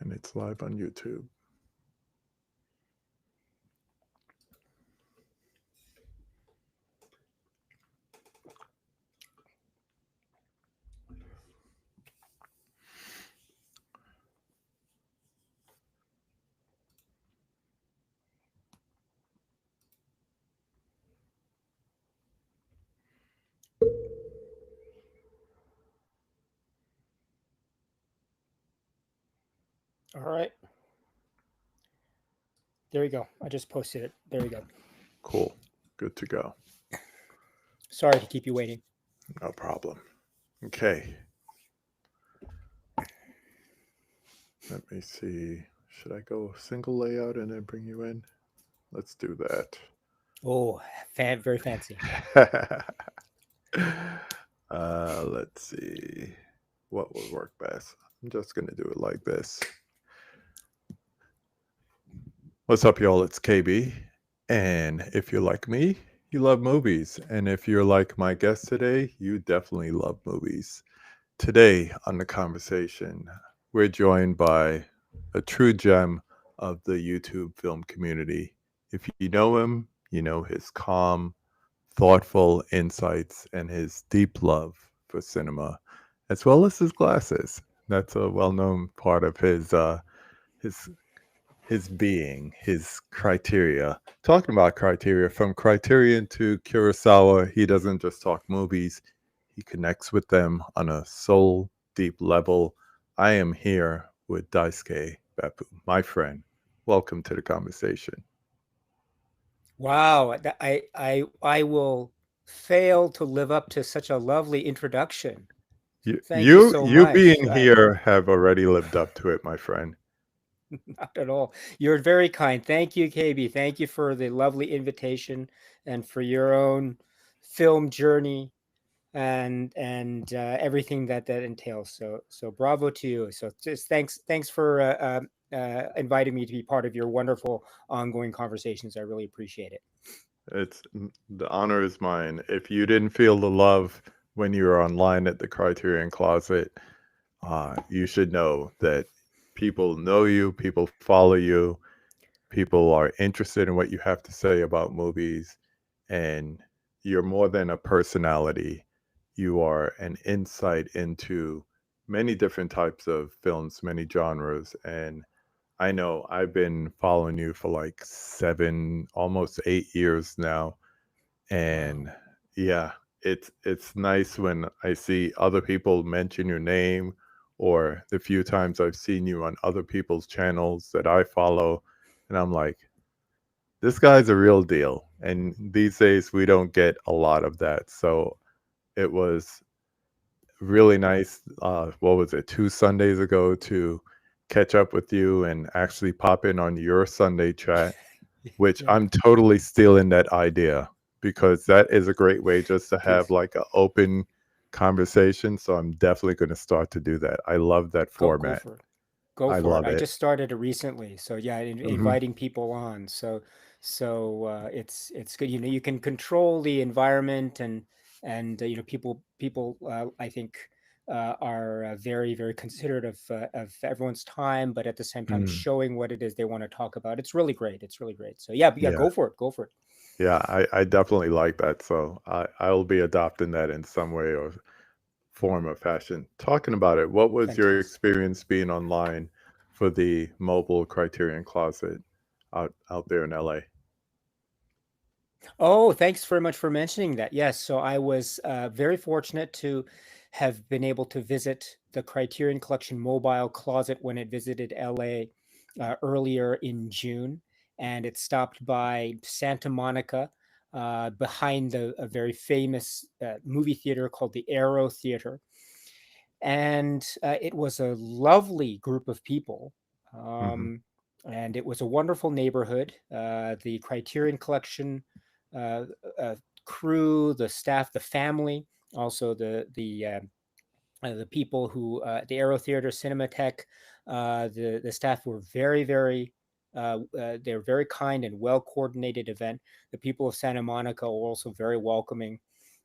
And it's live on YouTube. All right. There you go. I just posted it. There you go. Cool. Good to go. Sorry to keep you waiting. No problem. Okay. Let me see. Should I go single layout and then bring you in? Let's do that. Oh, very fancy. Let's see. What will work best? I'm just going to do it like this. What's up, y'all? It's KB. And if you're like me, you love movies. And if you're like my guest today, you definitely love movies. Today on the conversation, we're joined by a true gem of the YouTube film community. If you know him, you know his calm, thoughtful insights and his deep love for cinema, as well as his glasses. That's a well-known part of his his being, his criteria. Talking about criteria, from Criterion to Kurosawa, he doesn't just talk movies, he connects with them on a soul deep level. I am here with Daisuke Beppu, my friend. Welcome to the conversation. Wow. I will fail to live up to such a lovely introduction. You, Thank you you, so you much. being here have already lived up to it, my friend. Not at all. You're very kind. Thank you, KB. Thank you for the lovely invitation and for your own film journey and everything that entails. So bravo to you. So just thanks for inviting me to be part of your wonderful ongoing conversations. I really appreciate it. It's the honor is mine. If you didn't feel the love when you were online at the Criterion Closet, you should know that people know you, people follow you, people are interested in what you have to say about movies, and you're more than a personality. You are an insight into many different types of films, many genres, and I know I've been following you for like 7, almost 8 years now, Wow. and yeah, it's nice when I see other people mention your name, or the few times I've seen you on other people's channels that I follow, and I'm like, this guy's a real deal. And these days we don't get a lot of that. So it was really nice. What was it, 2 Sundays ago, to catch up with you and actually pop in on your Sunday chat, which Yeah. I'm totally stealing that idea, because that is a great way just to have Please like an open conversation. So I'm definitely going to start to do that. I love that go format. for it. Go I for it. love I it. just started it recently. So yeah, Hmm. inviting people on. So it's good. You know, you can control the environment and people I think are very considerate of everyone's time, but at the same time Mm, showing what it is they want to talk about. It's really great. It's really great. So yeah, yeah, yeah. go for it. Go for it. Yeah, I definitely like that. So I'll be adopting that in some way or form or fashion. Talking about it, what was your Fantastic. experience being online for the mobile Criterion Closet out there in LA? Oh, thanks very much for mentioning that. Yes, so I was very fortunate to have been able to visit the Criterion Collection mobile closet when it visited LA earlier in June, and it stopped by Santa Monica behind a very famous movie theater called the Aero Theater, and it was a lovely group of people. Hmm. And it was a wonderful neighborhood. The Criterion Collection uh, uh, crew, the staff, the family, also the people who the Aero Theater, Cinematech, the staff were they're very kind and well coordinated event. The people of Santa Monica were also very welcoming,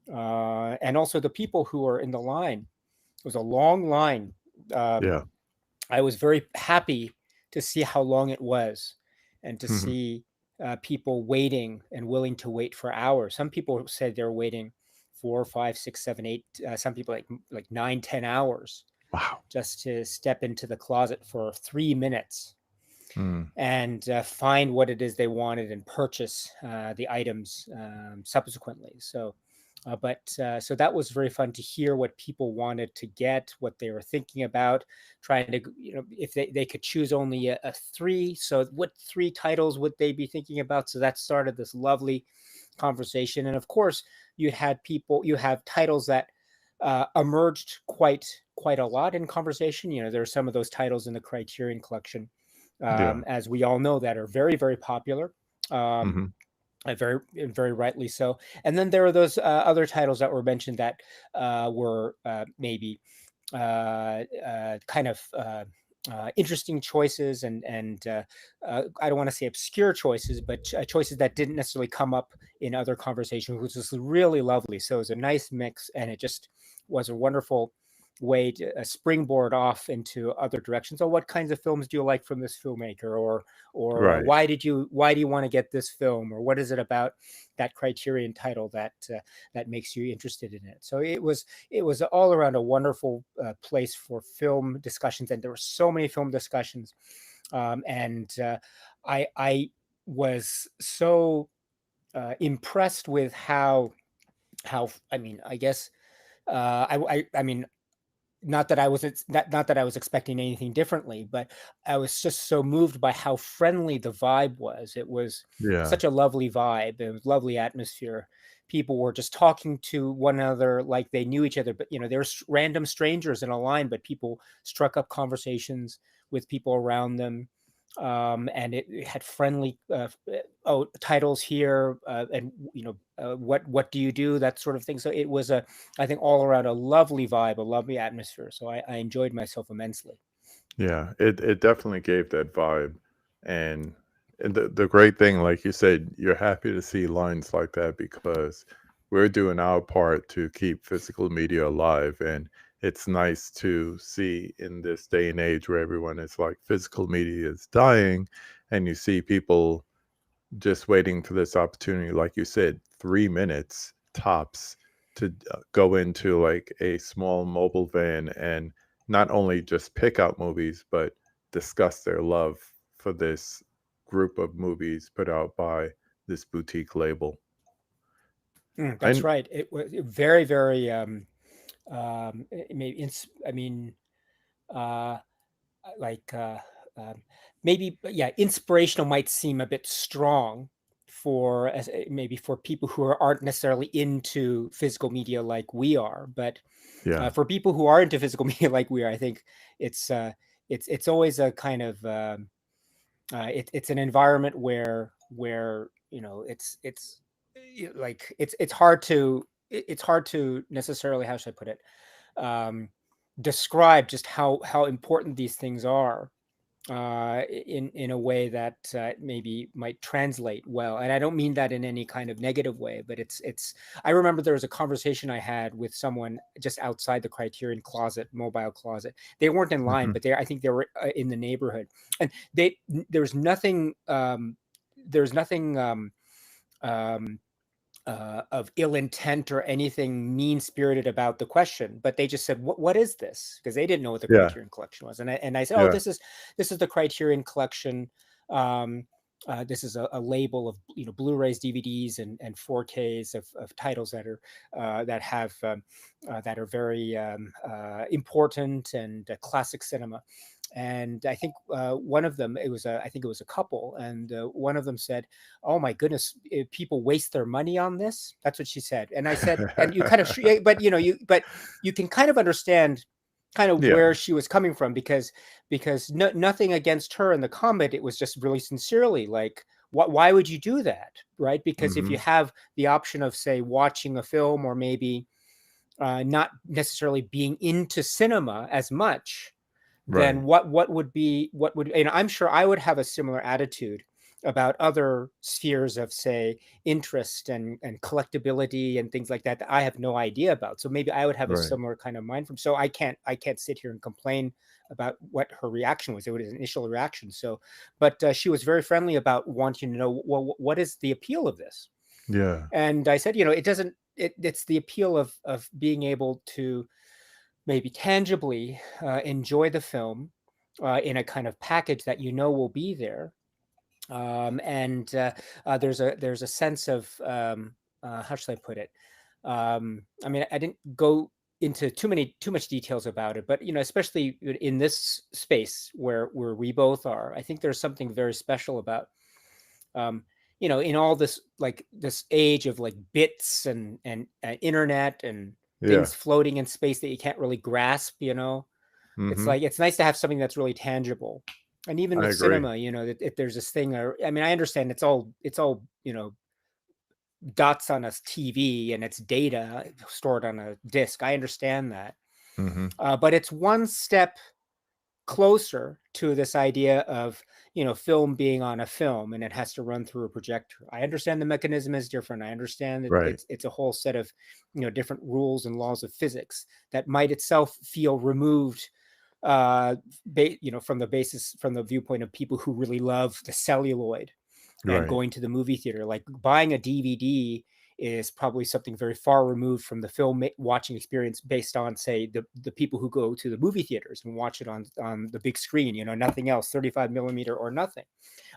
and also the people who are in the line. It was a long line. Um, Yeah. I was very happy to see how long it was, and to Mhm. see people waiting and willing to wait for hours. Some people said they're waiting 4, 5, 6, 7, 8. Some people like 9, 10 hours Wow. just to step into the closet for 3 minutes Mm. and find what it is they wanted and purchase the items subsequently. So that was very fun to hear what people wanted to get, what they were thinking about, trying to, if they could choose only a three. So what three titles would they be thinking about? So that started this lovely conversation. And of course, you have titles that emerged quite a lot in conversation. There are some of those titles in the Criterion Collection, Yeah. as we all know, that are very, very popular. Um, Mhm. very rightly so. And then there are those other titles that were mentioned that were maybe kind of interesting choices, and I don't want to say obscure choices, but choices that didn't necessarily come up in other conversations, which was really lovely. So it was a nice mix, and it just was a wonderful way to springboard off into other directions. So, what kinds of films do you like from this filmmaker, or Right. why do you want to get this film, or what is it about that Criterion title that makes you interested in it? So it was all around a wonderful place for film discussions, and there were so many film discussions, and I was so impressed with how I mean, I guess I mean, not that I was expecting anything differently, but I was just so moved by how friendly the vibe was. It was Yeah. such a lovely vibe. It was lovely atmosphere. People were just talking to one another like they knew each other, but they were random strangers in a line, but people struck up conversations with people around them. And it had friendly titles here, and what do you do, that sort of thing. So it was, I think, all around a lovely vibe, a lovely atmosphere. So I enjoyed myself immensely. Yeah, it definitely gave that vibe, and the great thing, like you said, you're happy to see lines like that because we're doing our part to keep physical media alive, and it's nice to see in this day and age where everyone is like physical media is dying, and you see people just waiting for this opportunity, like you said, 3 minutes tops to go into like a small mobile van and not only just pick out movies, but discuss their love for this group of movies put out by this boutique label. That's And right. It was very, very. Maybe I mean, uh, like maybe, yeah, inspirational might seem a bit strong for maybe for people who aren't necessarily into physical media like we are, but yeah, for people who are into physical media like we are, I think it's uh, it's always a kind of it's an environment where like it's hard to necessarily, how should I put it, um, describe just how important these things are in a way that maybe might translate well. And I don't mean that in any kind of negative way, but it's. I remember there was a conversation I had with someone just outside the Criterion closet, mobile closet. They weren't in line, mhm, but I think they were in the neighborhood, and there's nothing. There's nothing. Um, of ill intent or anything mean spirited about the question, but they just said, "What is this?" Because they didn't know what the yeah, Criterion Collection was, and I said, "Oh, yeah, this is the Criterion Collection. Um, this is a label of Blu-rays, DVDs, and 4Ks of titles that are very important and classic cinema." And I think one of them, I think it was a couple, and one of them said, "Oh my goodness, people waste their money on this." That's what she said. And I said, and you kind of, but you can kind of understand kind of yeah, where she was coming from, because nothing against her in the comment. It was just really sincerely like, why would you do that? Right? Because if you mhm, have the option of, say, watching a film, or maybe not necessarily being into cinema as much, then right, what would be, I'm sure I would have a similar attitude about other spheres of, say, interest and collectability and things like that I have no idea about. So maybe I would have a Right. similar kind of mind from. So I can't sit here and complain about what her reaction was. It was an initial reaction. So, but she was very friendly about wanting to know, well, what is the appeal of this? Yeah. And I said, it doesn't. It's the appeal of being able to maybe tangibly enjoy the film in a kind of package that will be there. And there's a sense of how should I put it? I mean, I didn't go into too much details about it, but especially in this space where we both are, I think there's something very special about um, in all this, like, this age of, like, bits and internet and Yeah. things floating in space that you can't really grasp. It's Mhm. like it's nice to have something that's really tangible. And even I with agree. cinema, that if there's this thing, I mean, I understand it's all dots on a TV and it's data stored on a disk. I understand that, Mhm. but it's one step closer to this idea of film being on a film and it has to run through a projector. I understand the mechanism is different. I understand that Right. it's a whole set of different rules and laws of physics that might itself feel removed from the basis, from the viewpoint of people who really love the celluloid and Right. going to the movie theater. Like, buying a DVD is probably something very far removed from the film watching experience, based on, say, the people who go to the movie theaters and watch it on the big screen, nothing else, 35 millimeter or nothing.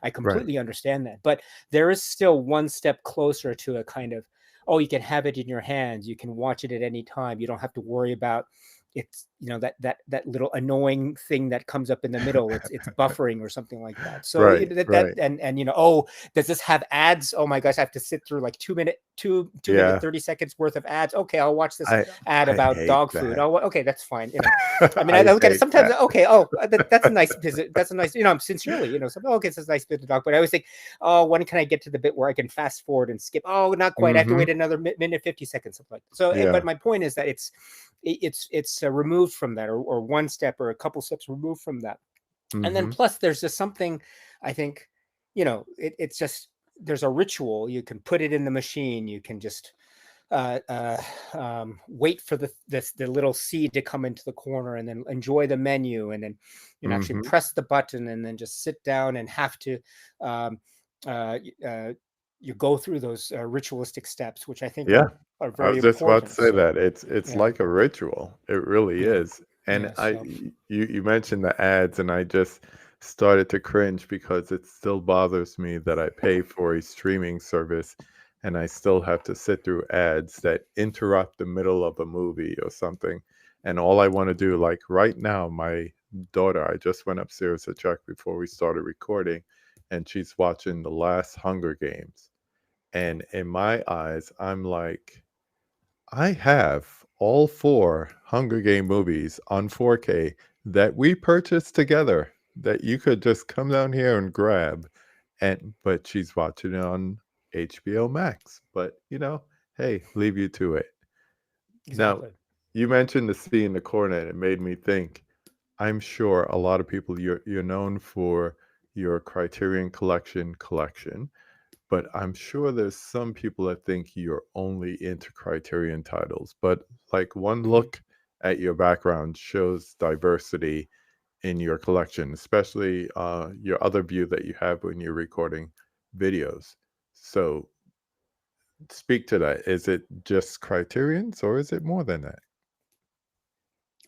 I Right. completely understand that, but there is still one step closer to a kind of, oh, you can have it in your hands, you can watch it at any time, you don't have to worry about it's that little annoying thing that comes up in the middle. It's buffering or something like that. So Right. that Right. and oh, does this have ads? Oh my gosh, I have to sit through like 2 minute Yeah. 30 seconds worth of ads. Okay, I'll watch this I ad I about hate dog food. that. Oh, okay, that's fine. I mean, I I look at it hate sometimes. that. Okay, oh, that's a nice visit. That's a nice, sincerely, okay, it's a nice bit of dog. But I always think, oh, when can I get to the bit where I can fast forward and skip? Oh, not quite. I have to Mhm. wait another minute 50 seconds, something like that. So, but Yeah. my point is that it's removed from that, or one step or a couple steps removed from that. And then Mhm. plus there's just something, I think, it's just, there's a ritual. You can put it in the machine, you can just uh, uh, wait for the little seed to come into the corner, and then enjoy the menu, and then actually Mhm. press the button, and then just sit down and have to um, uh, you go through those ritualistic steps, which I think Yeah. are I very was just about to important. say So that. It's yeah, like a ritual. It really yeah, is. And yeah. So you mentioned the ads, and I just started to cringe because it still bothers me that I pay for a streaming service and I still have to sit through ads that interrupt the middle of a movie or something. And all I want to do, like right now, my daughter, I just went upstairs to check before we started recording, and she's watching the last Hunger Games. And in my eyes, I'm like, I have all 4 Hunger Game movies on 4K that we purchased together that you could just come down here and grab, and but she's watching it on HBO Max, but, hey, leave you to it. Now, exactly. you mentioned the sea in the corner, and it made me think, I'm sure a lot of people you're known for your Criterion collection, but I'm sure there's some people that think you're only into Criterion titles. But like one Mhm. look at your background shows diversity in your collection, especially your other view that you have when you're recording videos. So speak to that. Is it just Criterions or is it more than that?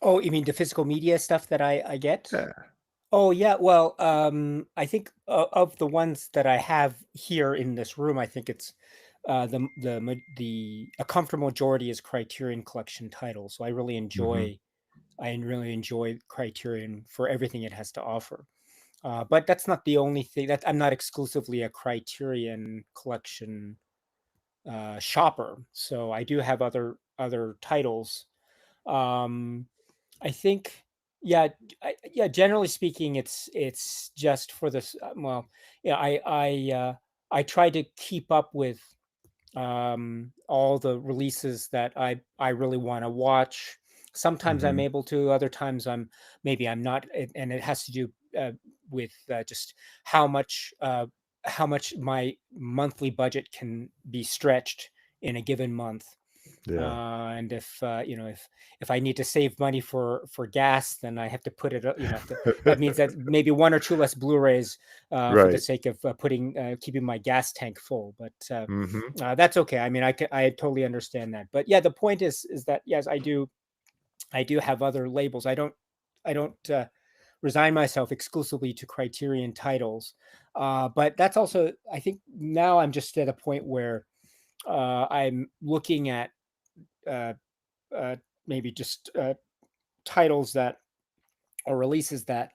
Oh, you mean the physical media stuff that I get? Yeah. Oh yeah, well, I think of the ones that I have here in this room, I think it's a comfortable majority is Criterion Collection titles. So Hmm. I really enjoy Criterion for everything it has to offer. But that's not the only thing. That I'm not exclusively a Criterion Collection shopper. So I do have other titles. Um, I think, yeah, yeah. Generally speaking, it's just for this. Well, yeah, I try to keep up with all the releases that I really want to watch. Sometimes I'm Hmm. able to, other times I'm not, and it has to do with just how much. how much my monthly budget can be stretched in a given month. Yeah. And if if I need to save money for gas, then I have to put it. That means that maybe one or two less Blu-rays for the Right. sake of keeping my gas tank full. But Mhm. that's okay. I mean, I totally understand that. But yeah, the point is that yes, I do have other labels. I don't resign myself exclusively to Criterion titles. But that's also, I think now I'm just at a point where I'm looking at uh, uh, maybe just titles that or releases that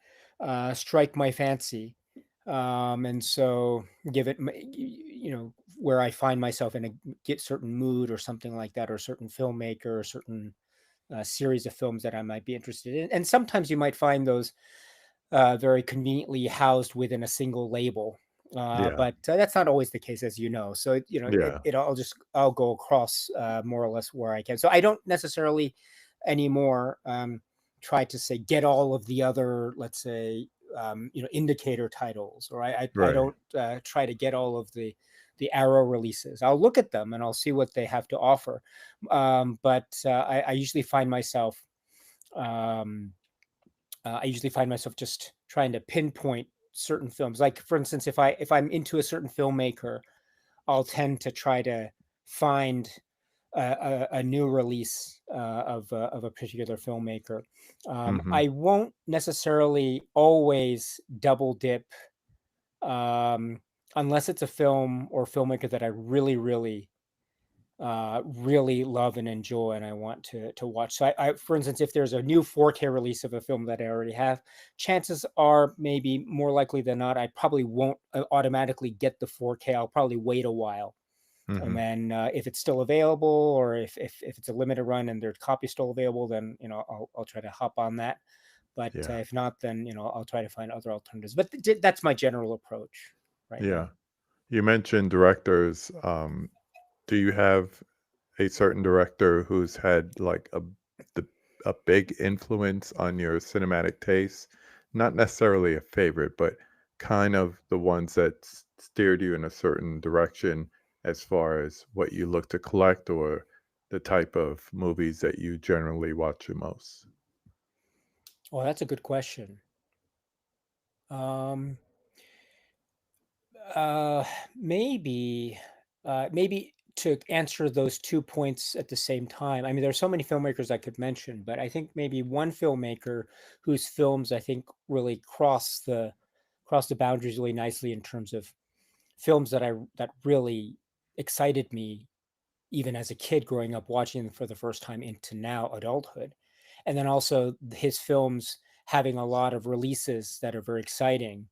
strike my fancy. And so give it, where I find myself in a get certain mood or something like that, or a certain filmmaker, or certain series of films that I might be interested in. And sometimes you might find those very conveniently housed within a single label. Yeah. But that's not always the case, as you know. So Yeah. I'll go across more or less where I can. So I don't necessarily anymore try to say get all of the other, let's say, indicator titles, or I Right. don't try to get all of the Arrow releases. I'll look at them and I'll see what they have to offer. But I usually find myself um, just trying to pinpoint certain films. Like for instance, if I'm into a certain filmmaker, I'll tend to try to find a new release of a particular filmmaker. Mhm. I won't necessarily always double dip um, unless it's a film or filmmaker that I really love and enjoy and I want to watch. So for instance, if there's a new 4K release of a film that I already have, chances are maybe more likely than not, I probably won't automatically get the 4K. I'll probably wait a while. And Mhm. then if it's still available, or if it's a limited run and their copy's still available, then I'll try to hop on that. But Yeah. if not, then I'll try to find other alternatives. But that's my general approach right Yeah. now. You mentioned directors. Do you have a certain director who's had like the a big influence on your cinematic taste? Not necessarily a favorite, but kind of the ones that steered you in a certain direction as far as what you look to collect or the type of movies that you generally watch the most. Well, that's a good question. Um, Uh, maybe, maybe to answer those 2 points at the same time. I mean, there's so many filmmakers I could mention, but I think maybe one filmmaker whose films I think really cross the boundaries really nicely in terms of films that really excited me even as a kid growing up watching them for the first time into now adulthood. And then also his films having a lot of releases that are very exciting.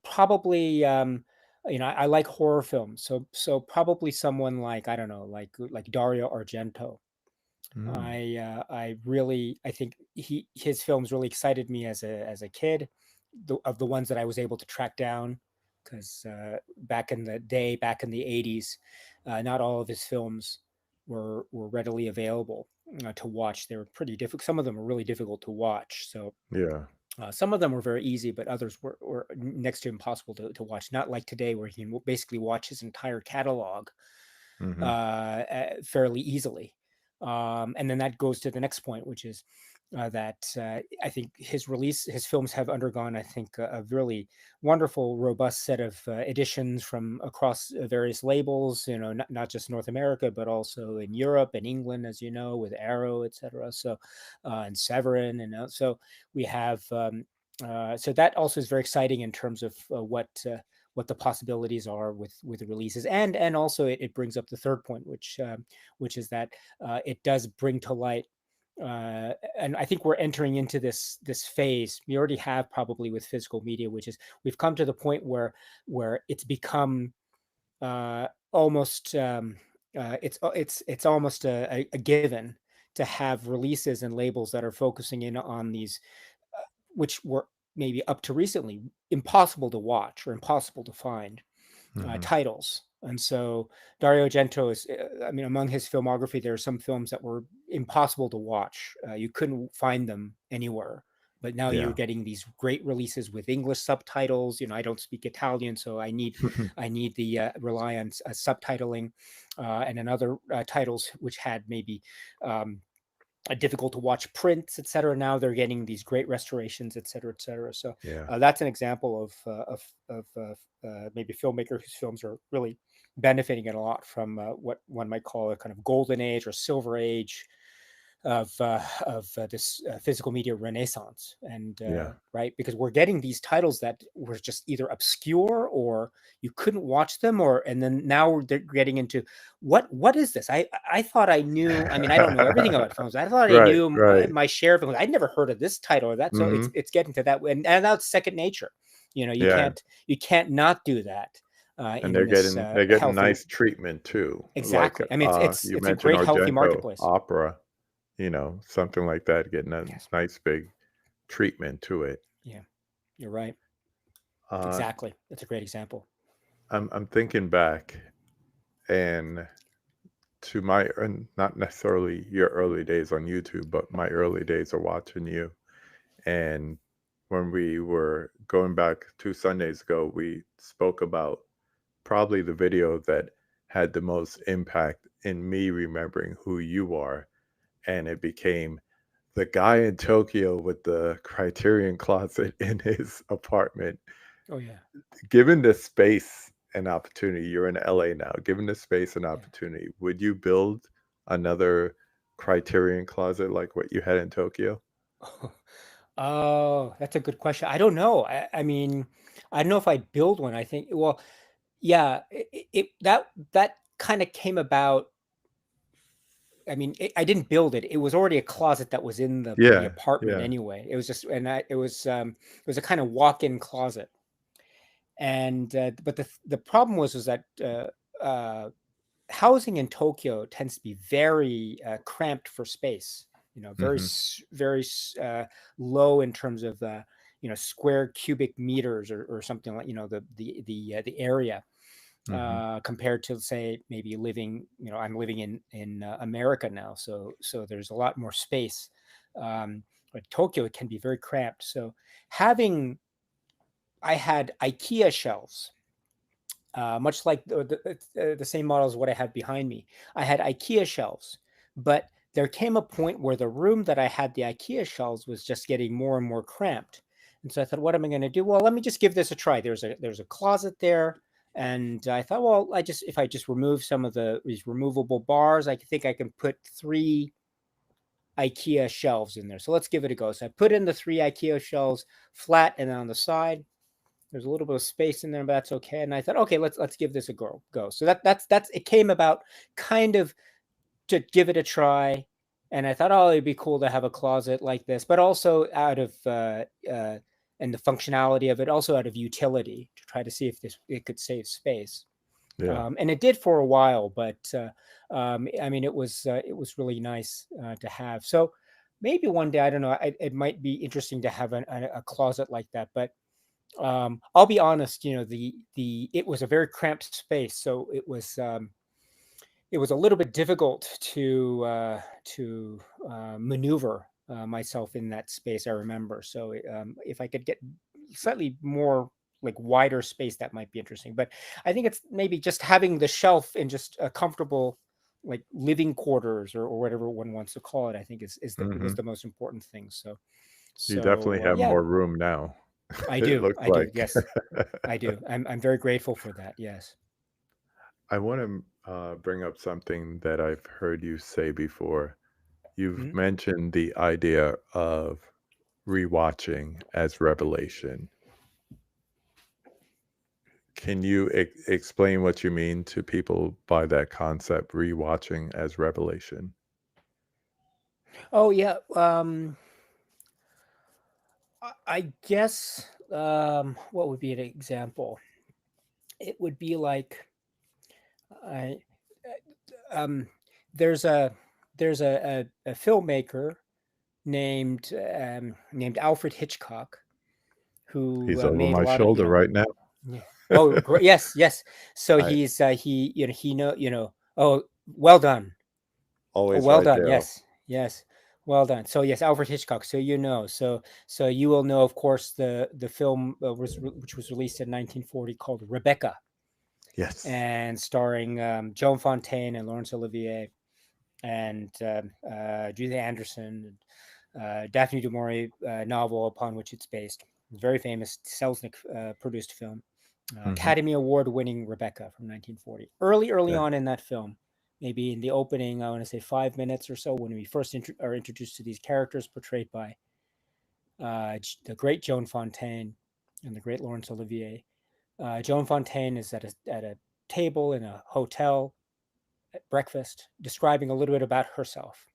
Probably, I like horror films, so probably someone like I don't know, like Dario Argento. Mm, I think his films really excited me as a kid, of the ones that I was able to track down, because back in the day, back in the 80s, not all of his films were readily available to watch. They were pretty difficult. Some of them were really difficult to watch. So yeah. some of them were very easy, but others were next to impossible to watch. Not like today, where you can basically watch his entire catalog Mhm. fairly easily. And then that goes to the next point, which is that I think his films have undergone, I think, a really wonderful, robust set of editions from across various labels. Not just North America, but also in Europe and England, as you know, with Arrow, etc. So, and Severin, and so we have. So that also is very exciting in terms of what the possibilities are with the releases, and also it brings up the third point, which is that it does bring to light, and I think we're entering into this phase we already have probably with physical media, which is we've come to the point where it's become almost it's almost a given to have releases and labels that are focusing in on these which were maybe up to recently impossible to watch or impossible to find Mhm. titles. And so Dario Argento is, I mean, among his filmography, there are some films that were impossible to watch. You couldn't find them anywhere But now you're Yeah. getting these great releases with English subtitles. I don't speak Italian, so I need the rely on subtitling, and then other titles which had maybe um, difficult to watch prints, etc. Now they're getting these great restorations, etc., etc. So Yeah. that's an example of maybe a filmmaker whose films are really benefiting it a lot from what one might call a kind of golden age or silver age of this physical media renaissance. And Yeah. right, because we're getting these titles that were just either obscure or you couldn't watch them, or and then now they're getting into what is this? I thought I knew. I mean, I don't know everything about films. I thought I Right, knew right. my share of films. I'd never heard of this title or that. So it's Mhm. it's getting to that, and that's second nature. You Yeah, can't not do that and in this they're getting healthy. nice treatment too. Like, Exactly. I mean, you it's a mentioned great healthy Argento marketplace. opera, something like that, getting a Yes. nice big treatment to it. Yeah. You're right. Uh, Exactly. That's a great example. I'm thinking back and to my not necessarily your early days on YouTube, but my early days of watching you. And when we were going back 2 Sundays ago, we spoke about probably the video that had the most impact in me remembering who you are. And it became the guy in Tokyo with the Criterion closet in his apartment. Oh yeah. Given the space and opportunity, you're in LA now, given the space and Yeah. opportunity, would you build another Criterion closet like what you had in Tokyo? Oh, that's a good question. I don't know. I mean, I don't know if I'd build one. I think, well, yeah, that kind of came about. I mean, I didn't build it. It was already a closet that was in the Yeah, apartment yeah. anyway. It was just, and it was a kind of walk-in closet. And but the problem was that housing in Tokyo tends to be very cramped for space. Very Mhm, very low in terms of square cubic meters, or something like the area, mhm. compared to, say, maybe living. I'm living in America now, so there's a lot more space. But Tokyo can be very cramped. So having I had IKEA shelves, much like the same model as what I have behind me. I had IKEA shelves, but there came a point where the room that I had the IKEA shelves was just getting more and more cramped. And so I thought, what am I going to do? Well, let me just give this a try. There's a closet there, and I thought, well, if I just remove some of these removable bars, I think I can put three IKEA shelves in there. So let's give it a go. So I put in the three IKEA shelves flat, and then on the side there's a little bit of space in there, but that's okay. And I thought, okay, let's give this a go. So that's it came about kind of to give it a try. And I thought, oh, it'd be cool to have a closet like this, but also out of and the functionality of it, also out of utility, to try to see if it could save space. Yeah. And it did for a while, but I mean, it was really nice to have. So maybe one day, I don't know, it might be interesting to have a closet like that, but I'll be honest, the it was a very cramped space, so it was a little bit difficult to maneuver myself in that space. I remember. So if I could get slightly more like wider space, that might be interesting. But I think it's maybe just having the shelf in just a comfortable like living quarters, or whatever one wants to call it. I think was Mhm. the most important thing. So You definitely have yeah, more room now, I it do. looks I do. like. Yes. I do. I'm very grateful for that. Yes. I wanna, bring up something that I've heard you say before. You've Mhm. mentioned the idea of rewatching as revelation. Can you explain what you mean to people by that concept, rewatching as revelation? Oh yeah. I guess what would be an example? It would be like I um there's a there's a filmmaker named Alfred Hitchcock, who He's over made a my lot of shoulder right now. yeah. Oh great, yes, yes. So I he oh, well done. Oh, always well right done. there. Yes, yes. Well done. So yes, Alfred Hitchcock. So so you will know, of course, the film which was released in 1940 called Rebecca, Yes. and starring Joan Fontaine and Laurence Olivier and Julia Anderson, and Daphne du Maurier novel upon which it's based. It's a very famous Selznick produced film. Hmm. Academy Award winning Rebecca from 1940. Early Yeah. on in that film, maybe in the opening, I want to say 5 minutes or so, when we first are introduced to these characters portrayed by the great Joan Fontaine and the great Laurence Olivier. Joan Fontaine is at a table in a hotel at breakfast, describing a little bit about herself.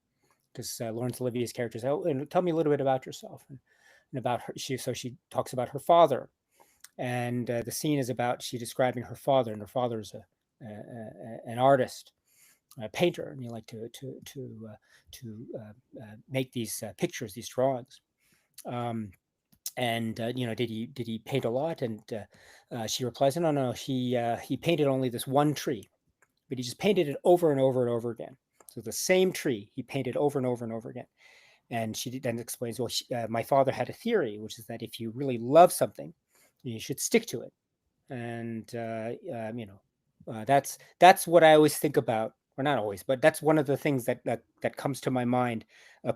Because Laurence Olivier's character says, "Oh, and tell me a little bit about yourself," and about her. She talks about her father, and the scene is about she describing her father, and her father is an artist, a painter, and he liked to make these pictures, these drawings. Um, and did he paint a lot? And she replies, no, no, he painted only this one tree, but he just painted it over and over and over again. So the same tree he painted over and over and over again. And she then explains, well, my father had a theory, which is that if you really love something, you should stick to it. And that's what I always think about, or not always, but that's one of the things that comes to my mind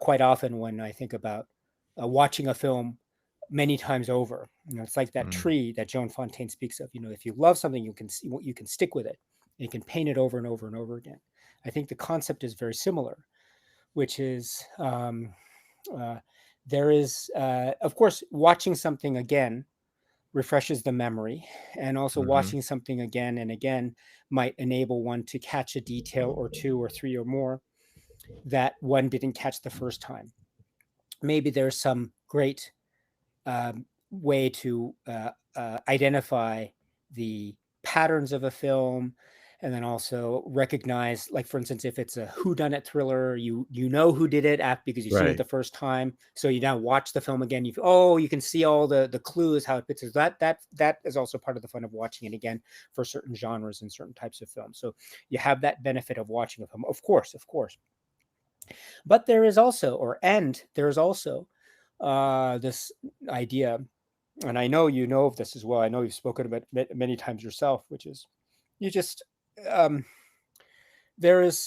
quite often when I think about watching a film many times over. It's like that Mm. tree that Joan Fontaine speaks of. If you love something, you can stick with it. You can paint it over and over and over again. I think the concept is very similar, which is uh, there is, of course, watching something again refreshes the memory, and also Hmm. watching something again and again might enable one to catch a detail or two or three or more that one didn't catch the first time. Maybe there's some great way to identify the patterns of a film, and then also recognize, like for instance, if it's a whodunit thriller, you know who did it after, because you've seen it Right. the first time, so you now watch the film again, you can see all the clues, how it fits. That is also part of the fun of watching it again for certain genres and certain types of films. So you have that benefit of watching a film, of course. But there is also this idea, and I know you know of this as well. I know you've spoken about it many times yourself, which is you just um, there is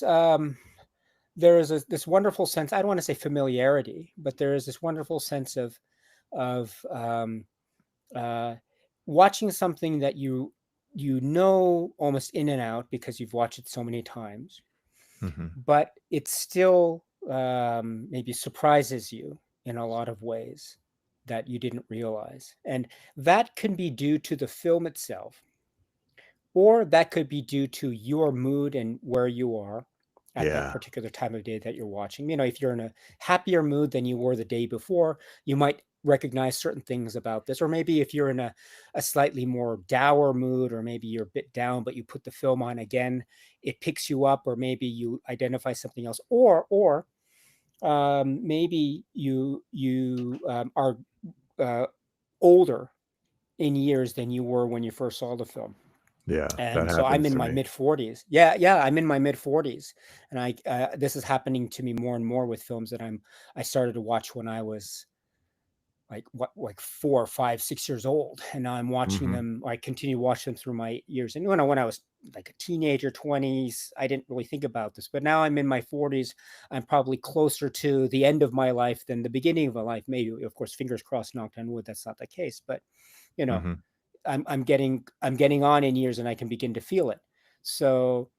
this wonderful sense. I don't want to say familiarity, but there is this wonderful sense of uh, watching something that you know almost in and out because you've watched it so many times, Hmm. but it still maybe surprises you in a lot of ways that you didn't realize. And that can be due to the film itself, or that could be due to your mood and where you are at that Yeah. particular time of day that you're watching. If you're in a happier mood than you were the day before, you might recognize certain things about this. Or maybe if you're in a slightly more dour mood, or maybe you're a bit down, but you put the film on again, it picks you up, or maybe you identify something else. Or maybe you are uh, older in years than you were when you first saw the film. Yeah. That And so I'm happens in to my me. mid 40s. Yeah, I'm in my mid 40s, and I this is happening to me more and more with films that I started to watch when I was like 4, 5, 6 years old, and now I'm watching Hmm. them. I continue watching them through my years. And when I was like a teenager, 20s, I didn't really think about this, but now I'm in my 40s. I'm probably closer to the end of my life than the beginning of my life. Maybe, of course, fingers crossed, knocked on wood, that's not the case. But you know, Hmm. I'm getting on in years, and I can begin to feel it. So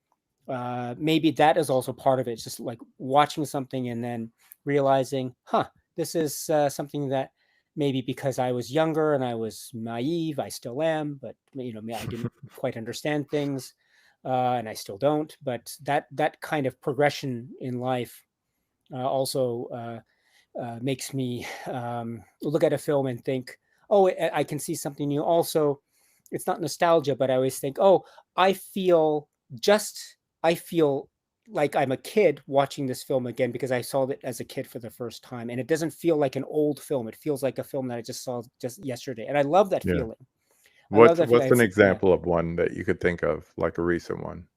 maybe that is also part of it. It's just like watching something and then realizing, this is something that maybe because I was younger and I was naive, I still am, but I didn't quite understand things, and I still don't. But that kind of progression in life also makes me look at a film and think, oh, I can see something new. Also, it's not nostalgia, but I always think, oh, I feel I feel like I'm a kid watching this film again because I saw it as a kid for the first time, and it doesn't feel like an old film. It feels like a film that I just saw just yesterday, and I love that Yeah. feeling. I love What's that feeling. what's an Yeah. example of one that you could think of, like a recent one?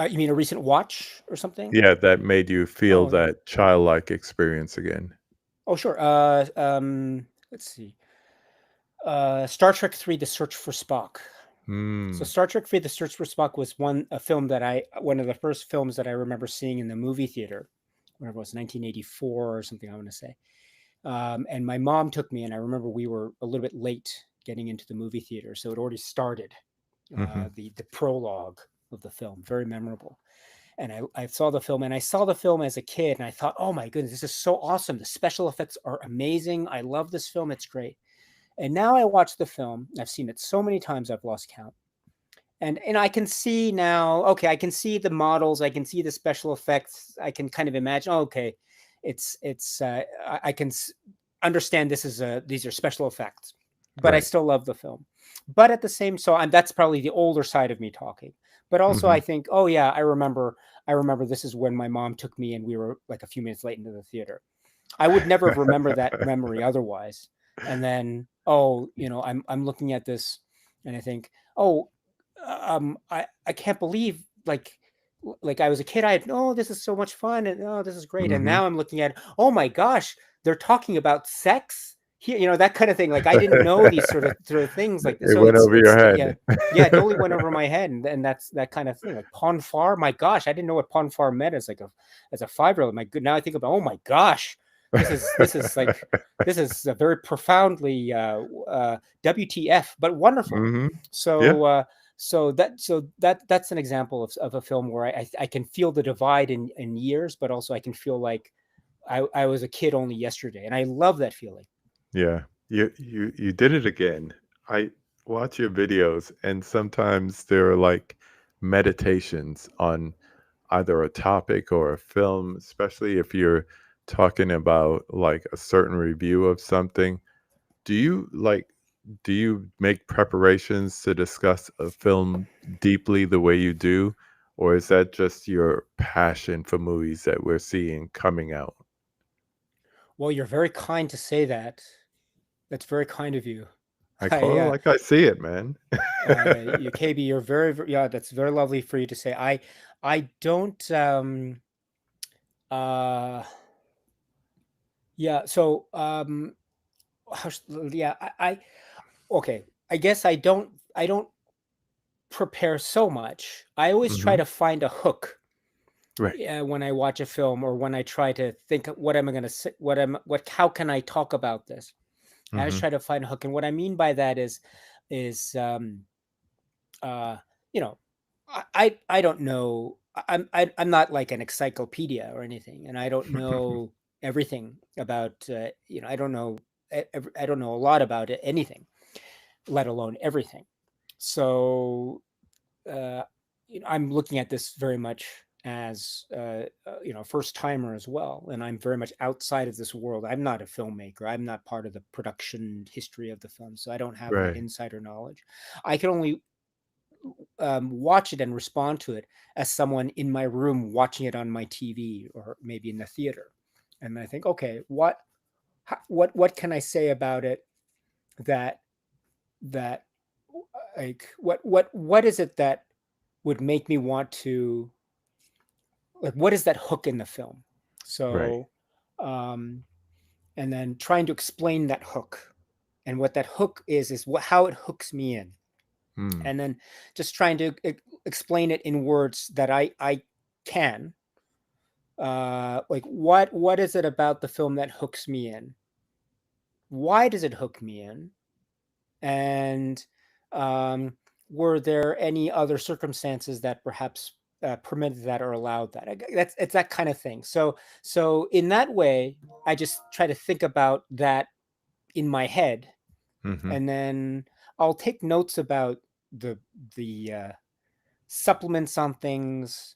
You mean a recent watch or something? Yeah, that made you feel Oh, yeah. that childlike experience again. Oh, sure. Let's see. Star Trek 3: The Search for Spock. So Mm. Star Trek 3: The Search for Spock was one of the first films that I remember seeing in the movie theater. Whatever it was, 1984 or something, I want to say. And my mom took me, and I remember we were a little bit late getting into the movie theater, so it already started. Mhm. The prologue of the film, very memorable. And I saw the film, and I saw the film as a kid, and I thought, oh my goodness, this is so awesome. The special effects are amazing. I love this film. It's great. And now I watch the film. I've seen it so many times I've lost count. And I can see now, okay, I can see the models, I can see the special effects, I can kind of imagine, oh, okay, it's I can understand these are special effects, but I Right. still love the film. But at the same, so that's probably the older side of me talking. But also I Mhm. think, oh yeah, I remember this is when my mom took me and we were like a few minutes late into the theater. I would never remember that memory otherwise. And then, oh, I'm looking at this and I think, oh, I can't believe like I was a kid, I had, oh, this is so much fun, and oh, this is great. And Mhm. now I'm looking at, oh my gosh, they're talking about sex here, that kind of thing. Like I didn't know these sort of things like this. It So went over your yeah, head. yeah, it totally went over my head. And that's that kind of thing. Like Ponfar, my gosh, I didn't know what Ponfar meant as a 5-year-old. My good, now I think about, oh my gosh, this is a very profoundly WTF, but wonderful. Mhm. Yeah. So that's an example of a film where I can feel the divide in years, but also I can feel like I was a kid only yesterday, and I love that feeling. Yeah. You did it again. I watch your videos, and sometimes there are, like, meditations on either a topic or a film, especially if you're talking about, like, a certain review of something. Do you, like do you make preparations to discuss a film deeply the way you do, or is that just your passion for movies that we're seeing coming out? Well, you're very kind to say that. That's very kind of you. I call I it like I see it, man. you KB, you're yeah, that's very lovely for you to say. I don't uh yeah, so yeah, okay. I guess I don't prepare so much. I always try Mhm. to find a hook, Right. when I watch a film, or when I try to think, what am I going to say, how can I talk about this? I always Mhm. try to find a hook, and what I mean by that is uh you know I don't know. I'm not like an encyclopedia or anything, and I don't know everything about I don't know I don't know a lot about anything, let alone everything. So uh, I'm looking at this very much as first timer as well, and I'm very much outside of this world. I'm not a filmmaker. I'm not part of the production history of the film, so I don't have that Right. insider knowledge. I can only watch it and respond to it as someone in my room watching it on my TV or maybe in the theater, and I think, okay, what can I say about it that that like what is it that would make me want to, like, what is that hook in the film? Right. So um and then trying to explain that hook, and what that hook is how it hooks me in, Mm. and then just trying to explain it in words that I can, like, what is it about the film that hooks me in? Why does it hook me in? And um, were there any other circumstances that perhaps permitted that or allowed that? That's it's that kind of thing. So in that way, I just try to think about that in my head, Mhm. and then I'll take notes about the the supplements on things,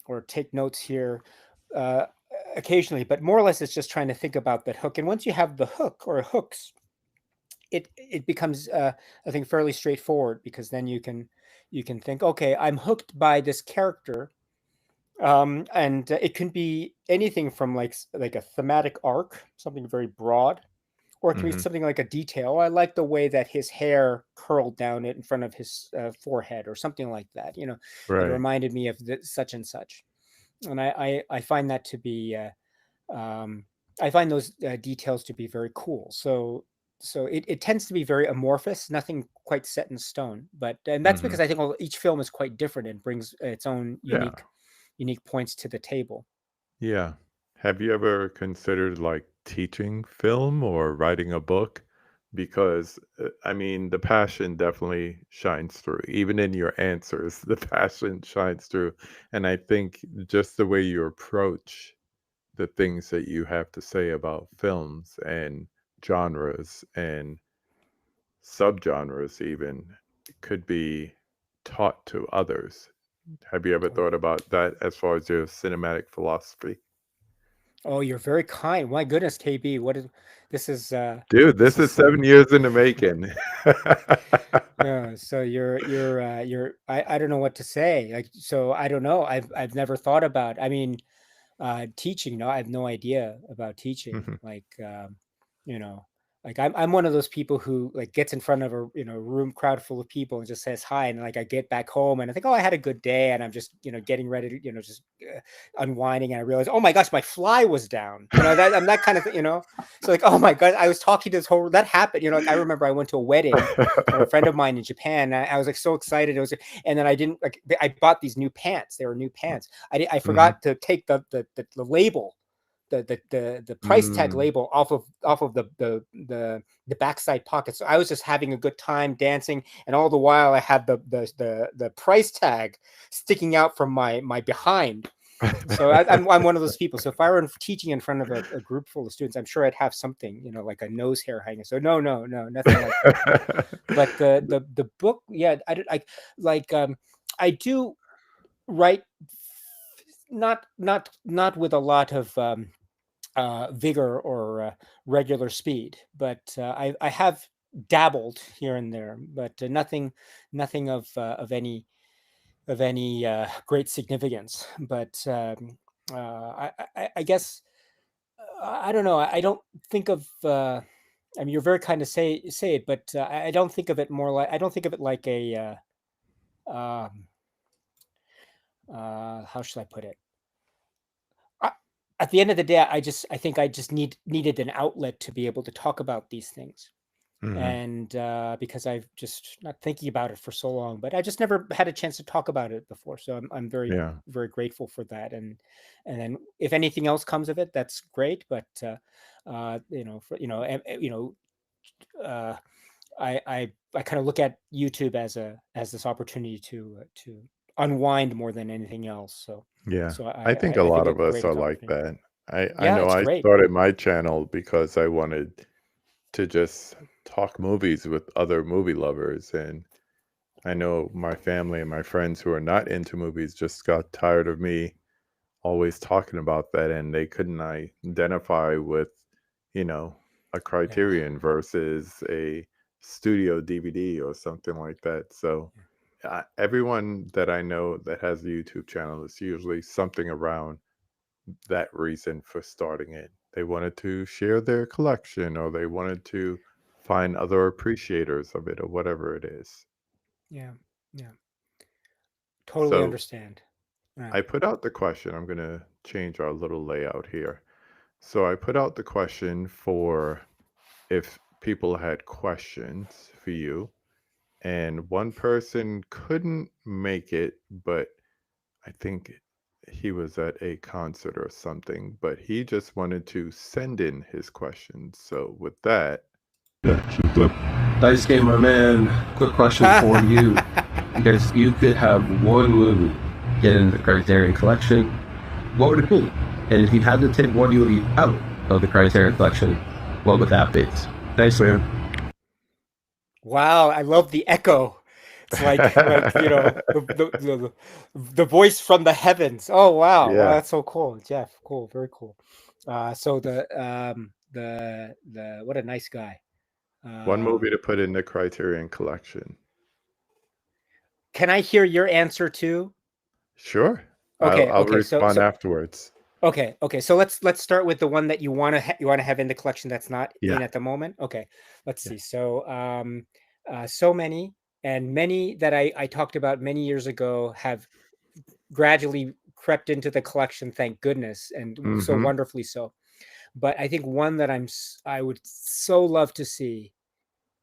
or take notes here uh, occasionally. But more or less, it's just trying to think about that hook. And once you have the hook or hooks, it becomes I think fairly straightforward, because then you can think, okay, I'm hooked by this character, and it can be anything from like a thematic arc, something very broad, or it can be Mhm. something like a detail. Oh, I like the way that his hair curled down in front of his forehead, or something like that. It Right. reminded me of such and such, and I find that to be um, I find those details to be very cool. So it tends to be very amorphous, nothing quite set in stone. And that's Mhm. because I think each film is quite different and brings its own Yeah. unique points to the table. Yeah. Have you ever considered like teaching film or writing a book? Because I mean, the passion definitely shines through. Even in your answers, the passion shines through. And I think just the way you approach the things that you have to say about films and genres and subgenres even could be taught to others. Have you ever thought Totally. about that as far as your cinematic philosophy? Oh, you're very kind. My goodness, KB, what is this? Is Dude, this this is is 7 years in the making. Yeah, so you're I don't know what to say. Like, so I don't know. I've never thought about. I mean, teaching. No, I have no idea about teaching. Mhm. Like, you know, like I'm one of those people who like gets in front of a room crowd full of people and just says hi, and like I get back home and I think, oh, I had a good day, and I'm just getting ready to just unwinding, and I realize, oh my gosh, my fly was down. That I'm that kind of thing. So like, oh my god, I was talking to this whole that happened. Like I remember I went to a wedding for a friend of mine in Japan. And I was like so excited. And then I didn't like. I bought these new pants. They were new pants. I Mhm. forgot to take the label, the price tag Mm. label off of the backside pocket. So I was just having a good time dancing, and all the while I had the price tag sticking out from my behind. So I'm one of those people. So if I were teaching in front of a group full of students, I'm sure I'd have something, like a nose hair hanging. So no, no, no, nothing like that. But the book, yeah, I like I do write, not with a lot of vigor or regular speed, but I have dabbled here and there, but nothing of any great significance. But I guess I don't know. I don't think of. I mean, you're very kind to say it, but I don't think of it more like. I don't think of it like a. Um, how should I put it? I, at the end of the day, I think I just needed an outlet to be able to talk about these things, Mhm. and because I've just not thinking about it for so long, but I just never had a chance to talk about it before. So I'm very Yeah. very grateful for that, and then if anything else comes of it, that's great. But for uh, I kind of look at YouTube as this opportunity to unwind more than anything else. So Yeah. so I think a I think lot it's of a us great are like opportunity. that. I Yeah, know it's I great. started my channel because I wanted to just talk movies with other movie lovers, and I know my family and my friends who are not into movies just got tired of me always talking about that, and they couldn't identify with, you know, a Yeah. Criterion versus a studio DVD or something like that. So, everyone that I know that has a YouTube channel is usually something around that reason for starting it. They wanted to share their collection, or they wanted to find other appreciators of it, or whatever it is. Yeah. Yeah. Totally So, understand. Yeah. I put out the question. I'm going to change our little layout here. So I put out the question for if people had questions for you, and one person couldn't make it, but I think he was at a concert or something, but he just wanted to send in his questions. So with that, Look, Daisuke, my man, quick question for you. Because you could have one movie get in the Criterion Collection, what would it be? And if you had to take one movie out of the Criterion Collection, what would that be? Thanks, man. Wow, I love the echo. It's like the voice from the heavens. Oh wow, wow, yeah, that's so cool, Jeff. Cool, very cool. So the what a nice guy. one movie to Um, put in the Criterion Collection. can I hear your answer too? Sure, I'll Okay, I'll okay. So respond so afterwards. Okay. So let's start with the one that you want to have in the collection that's not Yeah. in at the moment. Okay, let's Yeah. see. So so many and many that I talked about many years ago have gradually crept into the collection. Thank goodness, and so Mm-hmm. wonderfully so. But I think one that I would so love to see.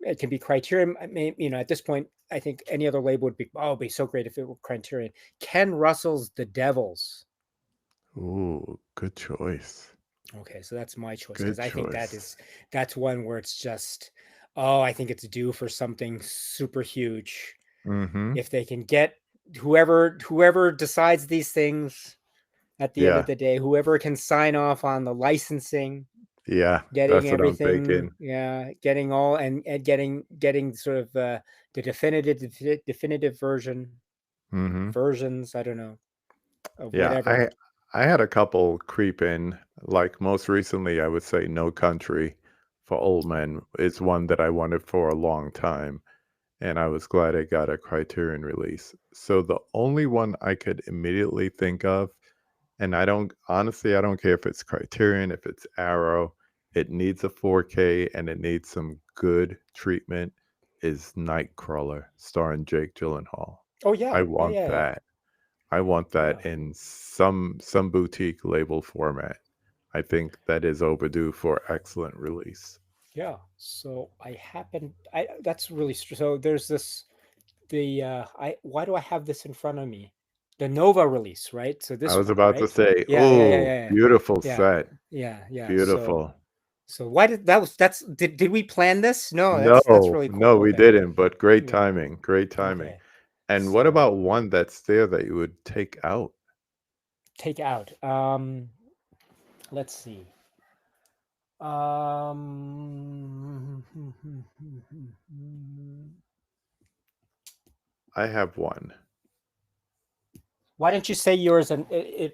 It can be Criterion. I mean, at this point, I think any other label would be, oh, it'd be so great if it were Criterion. Ken Russell's The Devils. Ooh, good choice. Okay, so that's my choice because Good I think choice. that's one where it's just, oh, I think it's due for something super huge. Mm-hmm. If they can get whoever decides these things at the end of Yeah. the day, whoever can sign off on the licensing, Yeah. getting That's what I'm everything, thinking. yeah, getting all and getting sort of the definitive Mm-hmm. versions, I don't know, of Yeah. whatever. I had a couple creep in. Like most recently, I would say No Country for Old Men is one that I wanted for a long time. And I was glad it got a Criterion release. So the only one I could immediately think of, and I don't care if it's Criterion, if it's Arrow, it needs a 4K and it needs some good treatment, is Nightcrawler starring Jake Gyllenhaal. Oh I yeah, yeah, want yeah, yeah, that. I want yeah. that in some boutique label format. I think that is overdue for excellent release. Yeah. So I that's really so there's this the I why do I have this in front of me? The Nova release, right? So I this was one, about to right? say, Yeah, yeah, yeah, oh, yeah, yeah. beautiful Yeah. set. Yeah. So Beautiful. why did that was that's did we plan this? No, that's No, really no, cool. we Okay. didn't, but great Yeah. timing, great timing. Okay. And what So about one that's there that you would take out? take out. Let's see. Um I have one. why don't you say yours and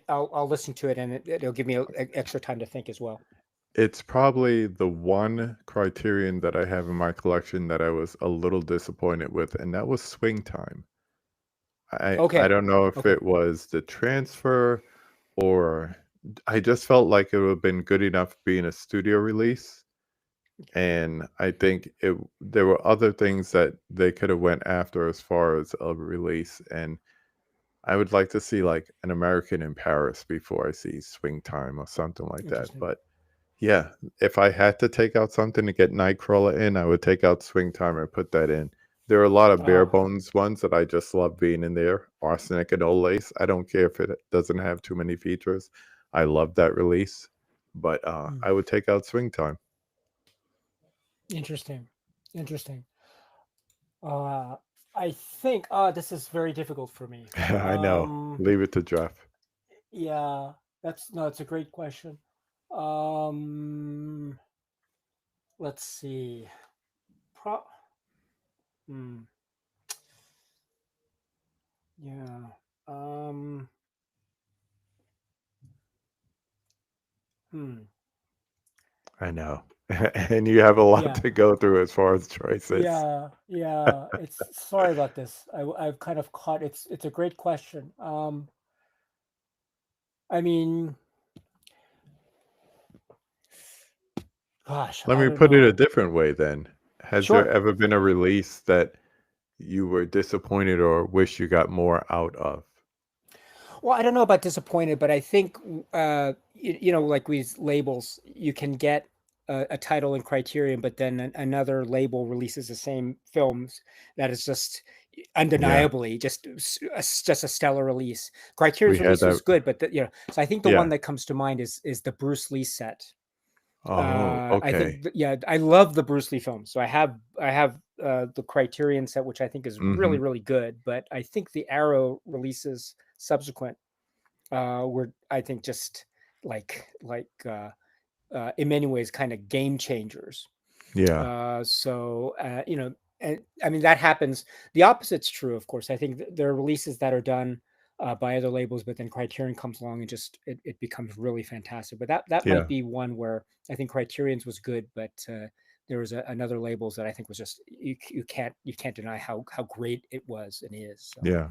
I'll listen to it and it'll give me extra time to think as well. It's probably the one Criterion that I have in my collection that I was a little disappointed with, and that was Swing Time. I Okay. don't know if Okay. it was the transfer or I just felt like it would have been good enough being a studio release. And I think there were other things that they could have went after as far as a release. And I would like to see like an American in Paris before I see Swing Time or something like that. Interesting. But yeah, if I had to take out something to get Nightcrawler in, I would take out Swing Time and put that in. There are a lot of bare Oh, bones ones that I just love being in there. Arsenic and Old Lace. I don't care if it doesn't have too many features. I love that release. But hmm. I would take out Swing Time. Interesting. Interesting. Uh, I think this is very difficult for me. I know. Leave it to Jeff. Yeah, that's no, it's a great question. Um, let's see. Pro hmm, yeah. Um, hmm. I know. And you have a lot Yeah. to go through as far as choices. Yeah. It's sorry about this. I've kind of caught it's a great question. I mean, gosh, Let I me don't put it a know. different way then. Has there Sure. ever been a release that you were disappointed or wish you got more out of? Well, I don't know about disappointed, but I think like these labels, you can get a title in Criterion, but then another label releases the same films that is just Yeah, undeniably just a stellar release. we Criterion's had release that. was good, but so I think the one Yeah. that comes to mind is the Bruce Lee set. Oh, I okay. think yeah, I love the Bruce Lee films. So I have the Criterion set, which I think is really Mhm. really good. But I think the Arrow releases subsequent were I think just in many ways kind of game changers. Yeah. And I mean that happens. The opposite's true, of course. I think there are releases that are done by other labels, but then Criterion comes along and just it becomes really fantastic. But that might Yeah. be one where I think Criterion's was good, but there was another labels that I think was just you can't deny how great it was and is. So Yeah.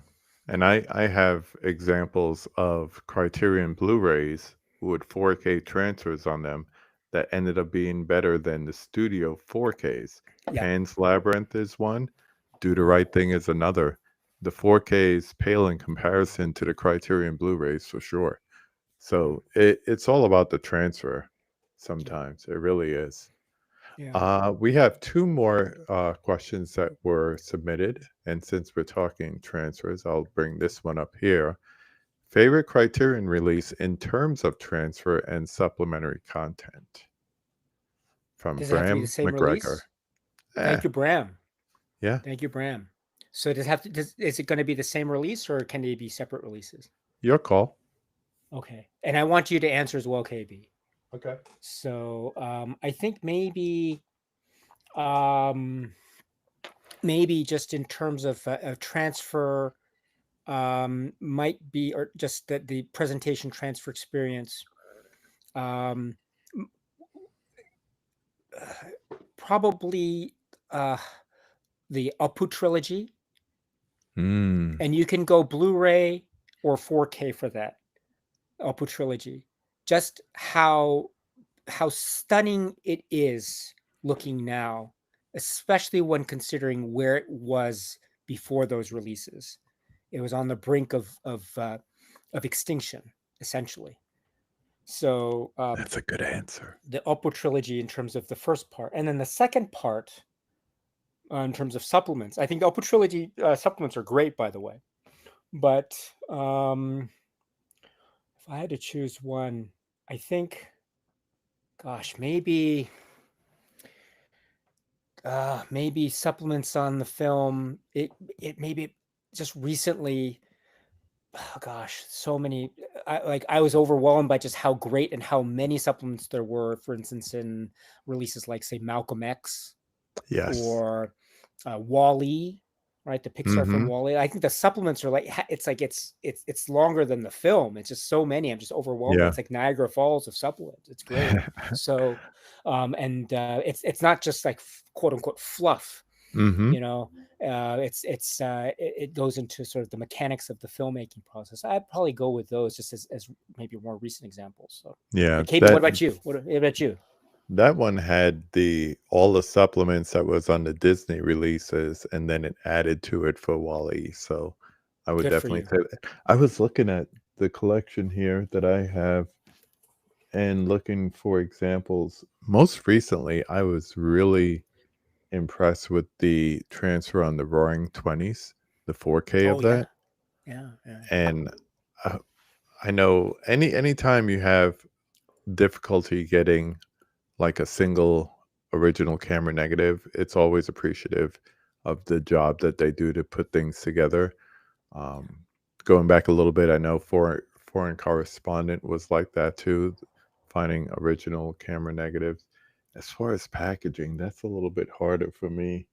And I have examples of Criterion Blu-rays with 4K transfers on them that ended up being better than the studio 4Ks. Yeah. Pan's Labyrinth is one, Do the Right Thing is another. The 4Ks pale in comparison to the Criterion Blu-rays for sure. So it's all about the transfer sometimes. It really is. Yeah. We have two more questions that were submitted. And since we're talking transfers, I'll bring this one up here. Favorite Criterion release in terms of transfer and supplementary content? From Does it have to be the Bram same McGregor. release? Eh, Thank you, Bram. yeah, Thank you, Bram. So is it going to be the same release or can they be separate releases? your call. Okay. And I want you to answer as well, KB. Okay. So I think um, maybe just in terms of transfer might be, or just that the presentation transfer experience, um, probably the Apu trilogy, Mm, and you can go Blu-ray or 4K for that Apu trilogy. Just how stunning it is looking now, especially when considering where it was before those releases. It was on the brink of extinction, essentially. So that's a good answer. the Oppo trilogy in terms of the first part, and then the second part in terms of supplements. I think the Oppo trilogy supplements are great, by the way. But if I had to choose one, I think, gosh, maybe supplements on the film. It maybe just recently. Oh gosh, so many. I was overwhelmed by just how great and how many supplements there were. For instance, in releases like say Malcolm X Yes. or Wall-E, right? The Pixar film Mm-hmm. Wall-E. I think the supplements are like it's longer than the film. It's just so many. I'm just overwhelmed. Yeah. It's like Niagara Falls of supplements. It's great. So, and it's not just like quote unquote fluff. Mm-hmm. You know, it goes into sort of the mechanics of the filmmaking process. I'd probably go with those just as maybe more recent examples. So, Yeah. KB, what about you? What about you? That one had all the supplements that was on the Disney releases, and then it added to it for Wall-E. So I would Good for definitely you. say that. I was looking at the collection here that I have and looking for examples. Most recently, I was really impressed with the transfer on the Roaring 20s, the 4K of Oh yeah, that. yeah, yeah. And uh, I know anytime you have difficulty getting like a single original camera negative, it's always appreciative of the job that they do to put things together. Um, Going back a little bit, I know Foreign Correspondent was like that too, finding original camera negatives. As far as packaging, that's a little bit harder for me.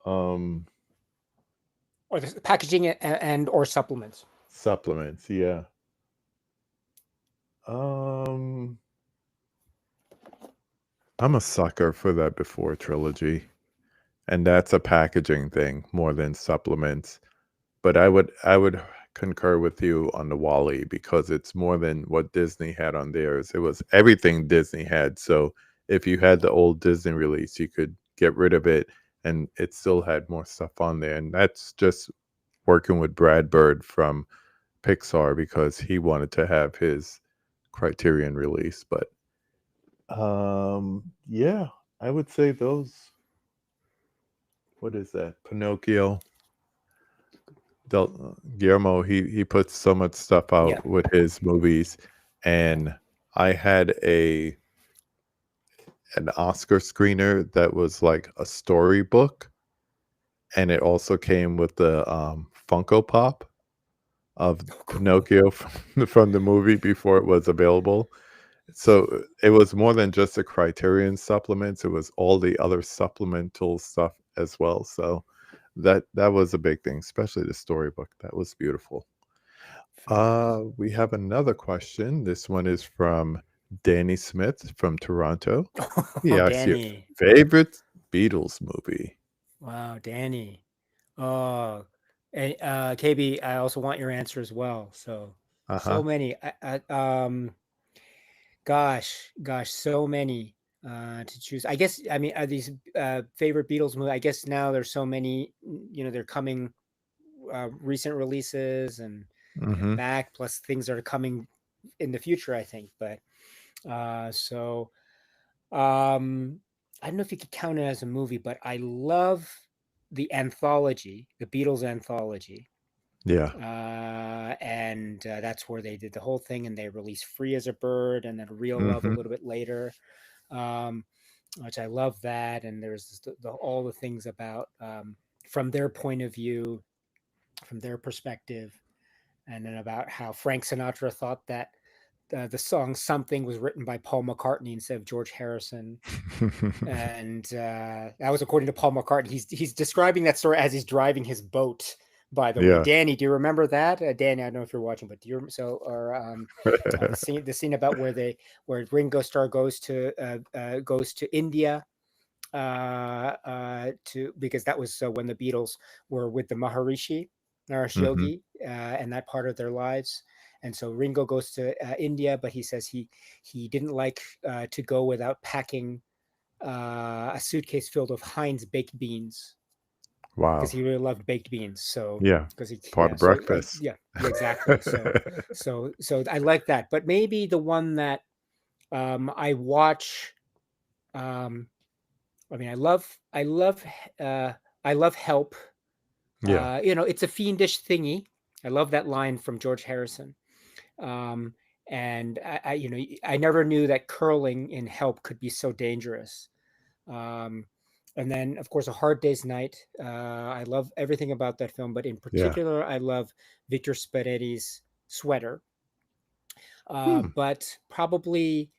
Um, Or the packaging and or supplements. Supplements, yeah. Um, I'm a sucker for that Before trilogy, and that's a packaging thing more than supplements. But I would concur with you on the Wall-E because it's more than what Disney had on theirs. It was everything Disney had. So if you had the old Disney release, you could get rid of it and it still had more stuff on there. And that's just working with Brad Bird from Pixar because he wanted to have his Criterion release. But yeah, I would say those. What is that? Pinocchio. Guillermo, he puts so much stuff Yeah. out with his movies, and I had an Oscar screener that was like a storybook, and it also came with the Funko Pop of Oh, cool. Pinocchio from the movie before it was available. So it was more than just the Criterion supplements; it was all the other supplemental stuff as well. So that was a big thing, especially the storybook. That was beautiful. Fantastic. We have another question. This one is from Danny Smith from Toronto. He Oh, asks your Danny. favorite Beatles movie. Wow, Danny. Oh, and KB, I also want your answer as well. So Uh-huh. many. Gosh, so many to choose. I guess, I mean, are these favorite Beatles movies? I guess now there's so many, they're coming, recent releases and Hmm. back, plus things that are coming in the future, I think. But so I don't know if you could count it as a movie, but I love the anthology, the Beatles anthology. Yeah. And that's where they did the whole thing, and they released Free as a Bird and then Real Love a Hmm. little bit later, um, which I love that. And there's all the things about, from their point of view, from their perspective, and then about how Frank Sinatra thought that the song "Something" was written by Paul McCartney instead of George Harrison. And that was according to Paul McCartney. He's describing that story as he's driving his boat. By the way, Yeah. Danny, do you remember that? Danny, I don't know if you're watching, but do you or the scene about where Ringo Starr goes to India, to because that was when the Beatles were with the Maharishi Hmm. Yogi, and that part of their lives. And so Ringo goes to India, but he says he didn't like to go without packing a suitcase filled of Heinz baked beans because Wow. he really loved baked beans. So Yeah. because he Part yeah of so breakfast. yeah, exactly. So I like that. But maybe the one that I watch. Um, I mean, uh, I love Help. Yeah. It's a fiendish thingy. I love that line from George Harrison. Um, and I never knew that curling in Help could be so dangerous. Um, and then, of course, A Hard Day's Night. I love everything about that film, but in Yeah. particular, I love Victor Spiretti's Sweater. Hmm. But probably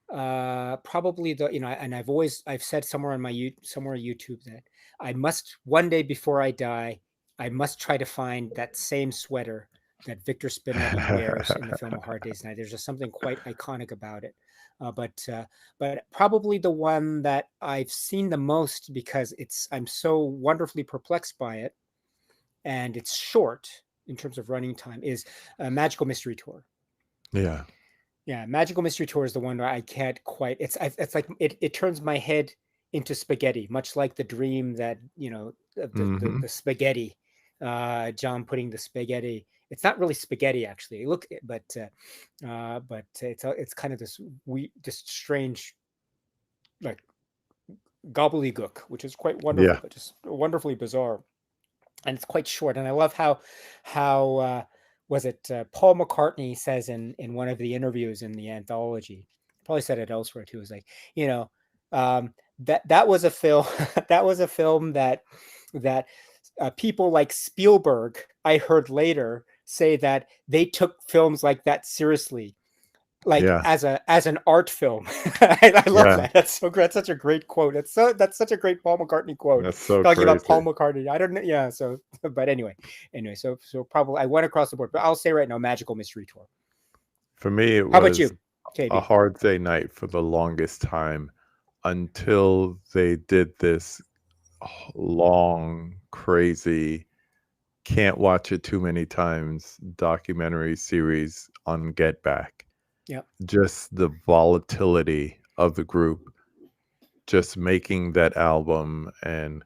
the and I've said somewhere on somewhere on YouTube that I must one day before I die, I must try to find that same sweater that Victor Spinetti wears in the film A Hard Day's Night. There's just something quite iconic about it. But probably the one that I've seen the most because I'm so wonderfully perplexed by it, and it's short in terms of running time, is Magical Mystery Tour. Yeah. Yeah, Magical Mystery Tour is the one where I can't quite. It's like it turns my head into spaghetti, much like the dream that of Hmm. the spaghetti. John putting the spaghetti. It's not really spaghetti actually. Look, but it's kind of this strange like gobbledygook, which is quite wonderful, Yeah. but just wonderfully bizarre. And it's quite short. And I love how was it Paul McCartney says in one of the interviews in the anthology, probably said it elsewhere too, is like, you know, that was a film that was a film that people like Spielberg, I heard later, say that they took films like that seriously, like Yeah. as an art film. I love Yeah. that. That's so great. That's such a great quote. That's such a great Paul McCartney quote. That's so Talking about Paul crazy. McCartney. I don't know. Yeah. So, but anyway. So probably I went across the board, but I'll say right now, Magical Mystery Tour. For me, it How about was you, a KB? hard day night for the longest time until they did this long, crazy, can't watch it too many times documentary series on Get Back. Yeah. Just the volatility of the group, just making that album, and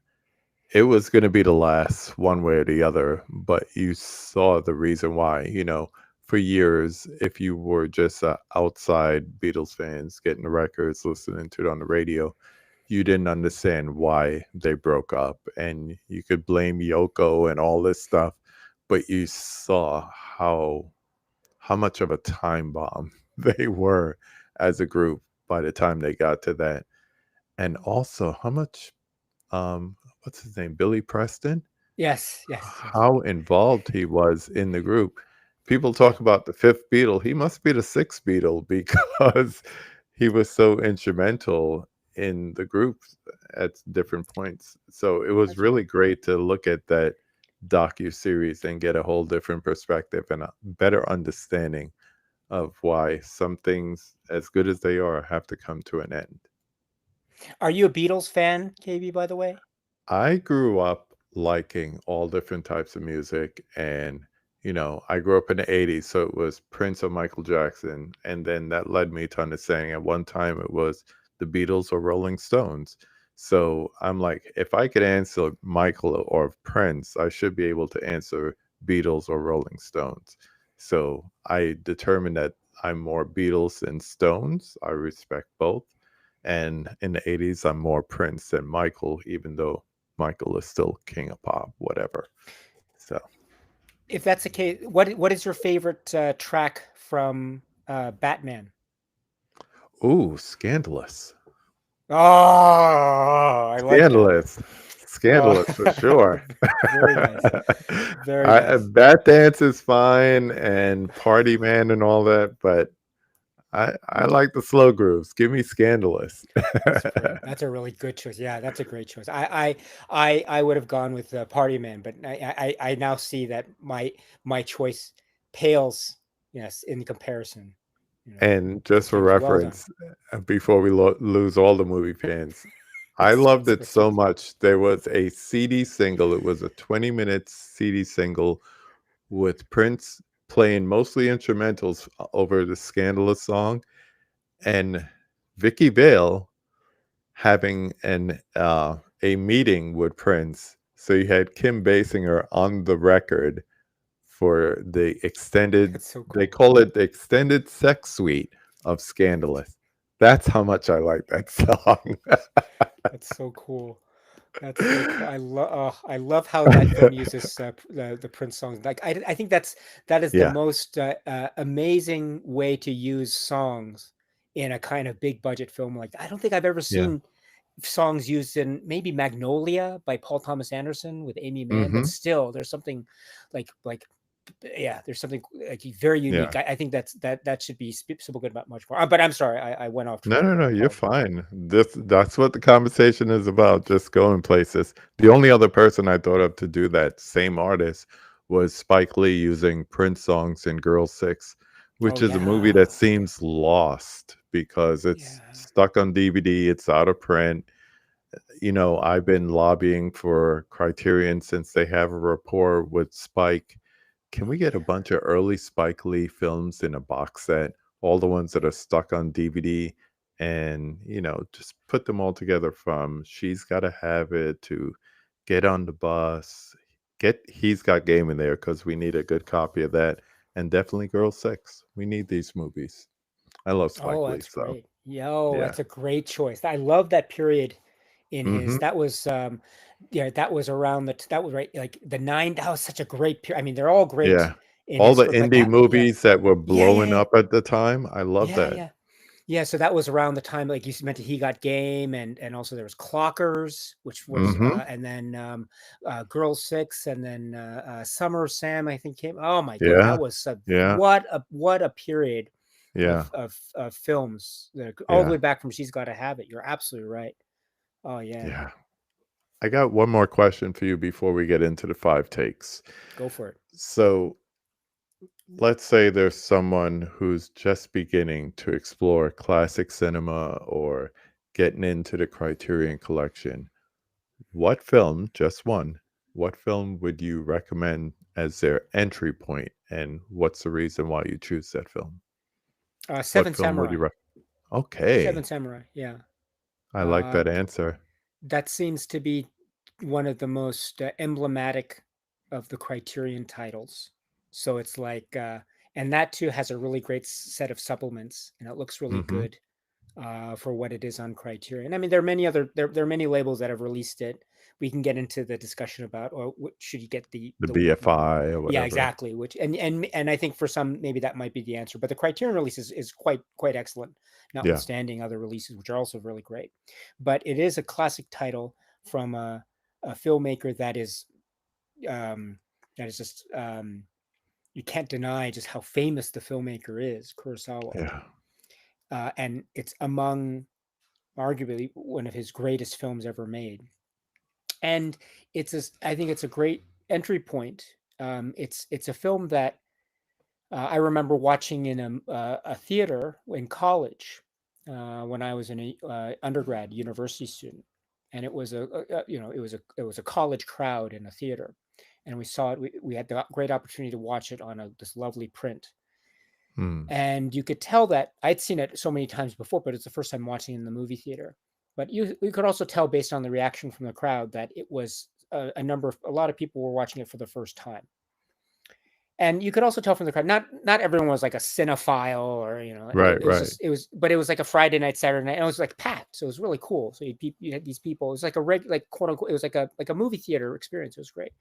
it was going to be the last one way or the other, but you saw the reason why. For years, if you were just outside Beatles fans getting the records, listening to it on the radio, you didn't understand why they broke up, and you could blame Yoko and all this stuff, but you saw how much of a time bomb they were as a group by the time they got to that. And also how much what's his name, Billy Preston, Yes. how involved he was in the group. People talk about the fifth Beatle. He must be the sixth Beatle because he was so instrumental in the group at different points. So it was That's right. really great to look at that docu series and get a whole different perspective and a better understanding of why some things, as good as they are, have to come to an end. Are you a Beatles fan, KB? By the way. I grew up liking all different types of music, and I grew up in the 80s, so it was Prince or Michael Jackson. And then that led me to understanding at one time it was the Beatles or Rolling Stones. So I'm like, if I could answer Michael or Prince, I should be able to answer Beatles or Rolling Stones. So I determined that I'm more Beatles than Stones. I respect both. And in the 80s, I'm more Prince than Michael, even though Michael is still king of pop, whatever. So, If that's the case, what is your favorite track from Batman? ooh, scandalous. Oh, I like that. Scandalous. Oh, Scandalous for sure. very nice. Very nice. That dance is fine and Party Man and all that, but I like the slow grooves. Give me scandalous. That's great. That's a really good choice. Yeah, that's a great choice. I would have gone with Party Man, but I now see that my choice pales, yes, in comparison. And just for It was well done. reference, before we lose all the movie fans, I loved That's it great. so much. There was a CD single. It was a 20-minute CD single with Prince playing mostly instrumentals over the scandalous song, and Vicky Vale having a meeting with Prince. So you had Kim Basinger on the record for the extended, That's so they cool. call it the extended sex suite of Scandalous. That's how much I like that song. That's so cool. That's so cool. I love how that film uses the Prince songs. Like I think that is the Yeah, most amazing way to use songs in a kind of big budget film like that. I don't think I've ever yeah. seen songs used in maybe Magnolia by Paul Thomas Anderson with Amy Mann, but Hmm. still there's something like yeah, there's something like very Yeah. unique. I think that should be spoken about much more. But I'm sorry, I went off No, track no, there. I no, you're apologize. fine. That's what the conversation is about, just going places. The only other person I thought of to do that, same artist, was Spike Lee using Prince songs in Girl Six, Oh which is a movie yeah, that seems lost because it's yeah. stuck on DVD, it's out of print. I've been lobbying for Criterion since they have a rapport with Spike. Can we Oh get a yeah. bunch of early Spike Lee films in a box set? All the ones that are stuck on DVD, and just put them all together from She's Gotta Have It to Get on the Bus. Get He's Got Game in there because we need a good copy of that. And definitely Girl Six. We need these movies. I love Spike Oh, Lee, that's so great. Yo, yeah. that's a great choice. I love that period in his. Hmm. That was yeah, that was around that was right like the nine. That was such a great period. I mean, they're all great Yeah. in All his, the but indie that yeah. movies that were Yeah, yeah, blowing yeah. up at the time, I love Yeah, that. yeah. Yeah, so that was around the time, like you mentioned, he got game, and also there was Clockers, which was, Mhm. and then Girl Six, and then Summer Sam, I think came. Oh my God, Yeah. that was Yeah. what a period Yeah. of films that all the way Yeah. back from She's Got to Have It. You're absolutely right. Oh yeah, Yeah. I got one more question for you before we get into the 5 takes. go for it. So, let's say there's someone who's just beginning to explore classic cinema or getting into the Criterion Collection. What film, just one, what film would you recommend as their entry point, and what's the reason why you choose that film? What Seven film would you Samurai. recommend? Seven Okay. Samurai. Yeah. I like Uh, that answer. that seems to be one of the most emblematic of the Criterion titles. So it's like, and that too has a really great set of supplements, and it looks really Mhm. good for what it is on Criterion. I mean, there are many other there are many labels that have released it. We can get into the discussion about, or should you get The BFI or yeah, whatever. exactly. Which and I think for some maybe that might be the answer. But the Criterion release is quite excellent, Yeah. notwithstanding other releases which are also really great. But it is a classic title from a filmmaker um, that is just you can't deny just how famous the filmmaker is, Kurosawa, Yeah. and it's among arguably one of his greatest films ever made. And I think it's a great entry point. It's a film that I remember watching in a theater in college when I was an undergrad university student, and it was it was a college crowd in a theater, and we saw it. We had the great opportunity to watch it on this lovely print. Mm. And you could tell that I'd seen it so many times before, but it's the first time watching it in the movie theater. But you could also tell based on the reaction from the crowd that it was a lot of people were watching it for the first time. And you could also tell from the crowd, not everyone was like a cinephile or, Right, it was right. just, but it was like a Friday night, Saturday night, and it was like packed. So it was really cool. So you had these people, it was like like quote unquote, it was like a movie theater experience. It was great.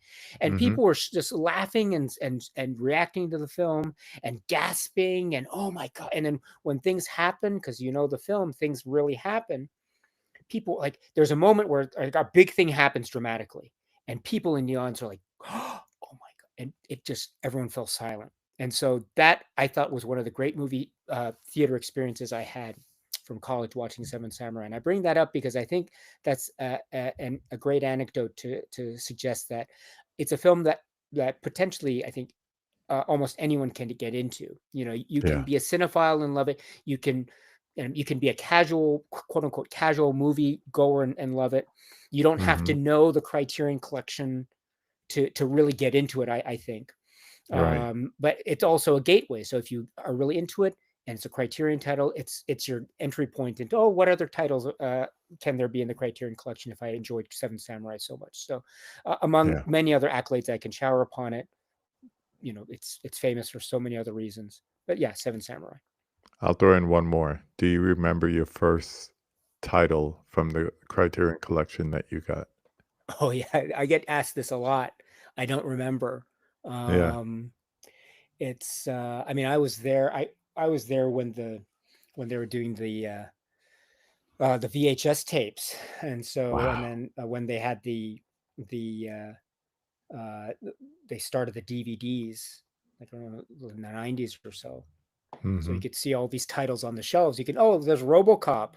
And Mhm. people were just laughing and reacting to the film and gasping and, oh my God. And then when things happen, because the film, things really happen. People, like, there's a moment where like a big thing happens dramatically and people in the audience are like, oh my God. And it just, everyone fell silent. And so that I thought was one of the great movie theater experiences I had from college watching Seven Samurai. And I bring that up because I think that's a great anecdote to suggest that it's a film that potentially, I think, almost anyone can get into. You can Yeah. be a cinephile and love it. You can be a casual, quote unquote, casual movie goer and love it. You don't have to Mhm. know the Criterion Collection to really get into it. I think, Right. but it's also a gateway. So if you are really into it and it's a Criterion title, it's your entry point into, oh, what other titles can there be in the Criterion Collection if I enjoyed Seven Samurai so much? So among Yeah. many other accolades I can shower upon it, it's famous for so many other reasons. But yeah, Seven Samurai. I'll throw in one more. Do you remember your first title from the Criterion Collection that you got? Oh yeah, I get asked this a lot. I don't remember. Yeah. Um, it's I mean, I was there when they were doing the VHS tapes, and Wow. then when they had the they started the DVDs, I don't know, in the 90s or so. So you Mhm. could see all these titles on the shelves. You can, oh, there's RoboCop.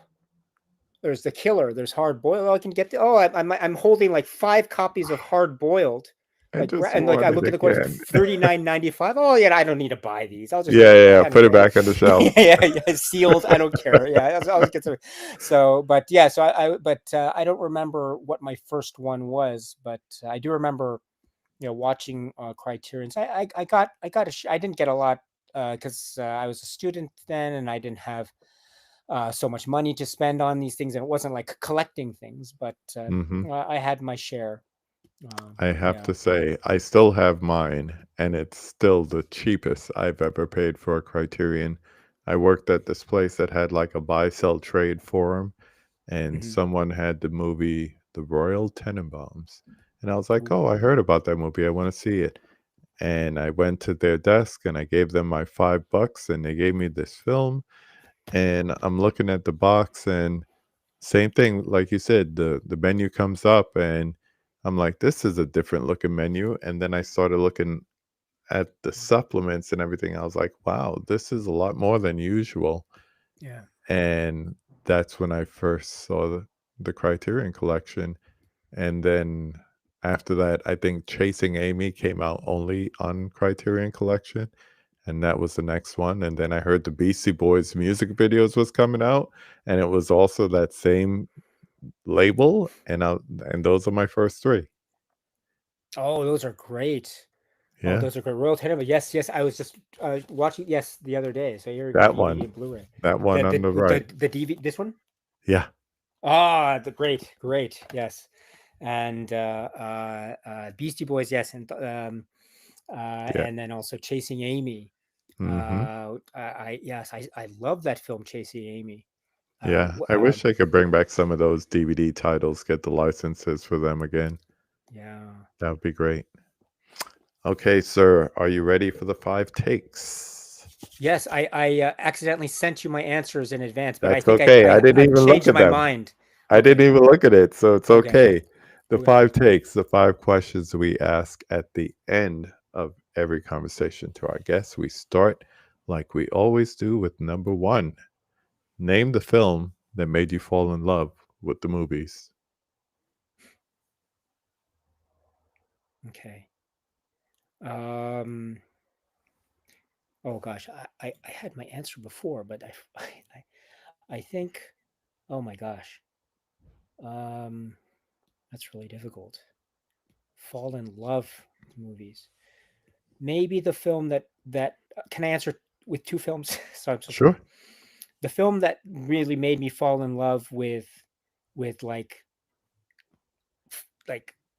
There's The Killer. There's Hard Boiled. Oh, I can get I'm holding like 5 copies of Hard Boiled. I just And like I want it look at the course, again. $39.95. Oh yeah, I don't need to buy these. I'll just Yeah, get. yeah, yeah. I don't Put it care. back on the Yeah, shelf. yeah, sealed. I don't care. Yeah, I'll get some. So, but yeah, so I don't remember what my first one was, but I do remember, watching Criterion's. I didn't get a lot because I was a student then, and I didn't have so much money to spend on these things, and it wasn't like collecting things, but Mhm. I had my share. I have Yeah. to say, I still have mine, and it's still the cheapest I've ever paid for a Criterion. I worked at this place that had like a buy-sell trade forum, and Hmm. someone had the movie The Royal Tenenbaums. And I was like, Ooh. oh, I heard about that movie. I want to see it. And I went to their desk and I gave them my $5 and they gave me this film. And I'm looking at the box and same thing, like you said, the menu comes up and I'm like, this is a different looking menu. And then I started looking at the supplements and everything. I was like, wow, this is a lot more than usual. Yeah. And that's when I first saw the Criterion Collection. And then after that, I think Chasing Amy came out only on Criterion Collection, and that was the next one. And then I heard the Beastie Boys music videos was coming out, and it was also that same label. And those are my first three. Oh, those are great. Oh, Yeah, those are great. Royal Tenenbaums. Yes, yes. I was just watching. Yes, the other day. So you're that DVD one, and Blu-ray. that one on the The right. DVD. This one. Yeah, Ah, the great. Yes, and Beastie Boys. Yes, yeah. and then also Chasing Amy. Hmm. I love that film, Chasing Amy. Yeah, I wish I could bring back some of those DVD titles, get the licenses for them again. Yeah. That would be great. Okay, sir, are you ready for the five takes? Yes, I accidentally sent you my answers in advance, but I That's think okay. I didn't I've even look changed at my them. mind. I didn't Okay. even look at it, so it's Okay. okay. The Okay. five takes, the five questions we ask at the end of every conversation to our guests. We start like we always do with number one. Name the film that made you fall in love with the movies. Okay. Um. Oh gosh, I had my answer before, but I think. Oh my gosh. Um. That's really difficult. Fall in love. movies. Maybe the film that can I answer with two films? So I'm so sorry. Sure. The film that really made me fall in love with like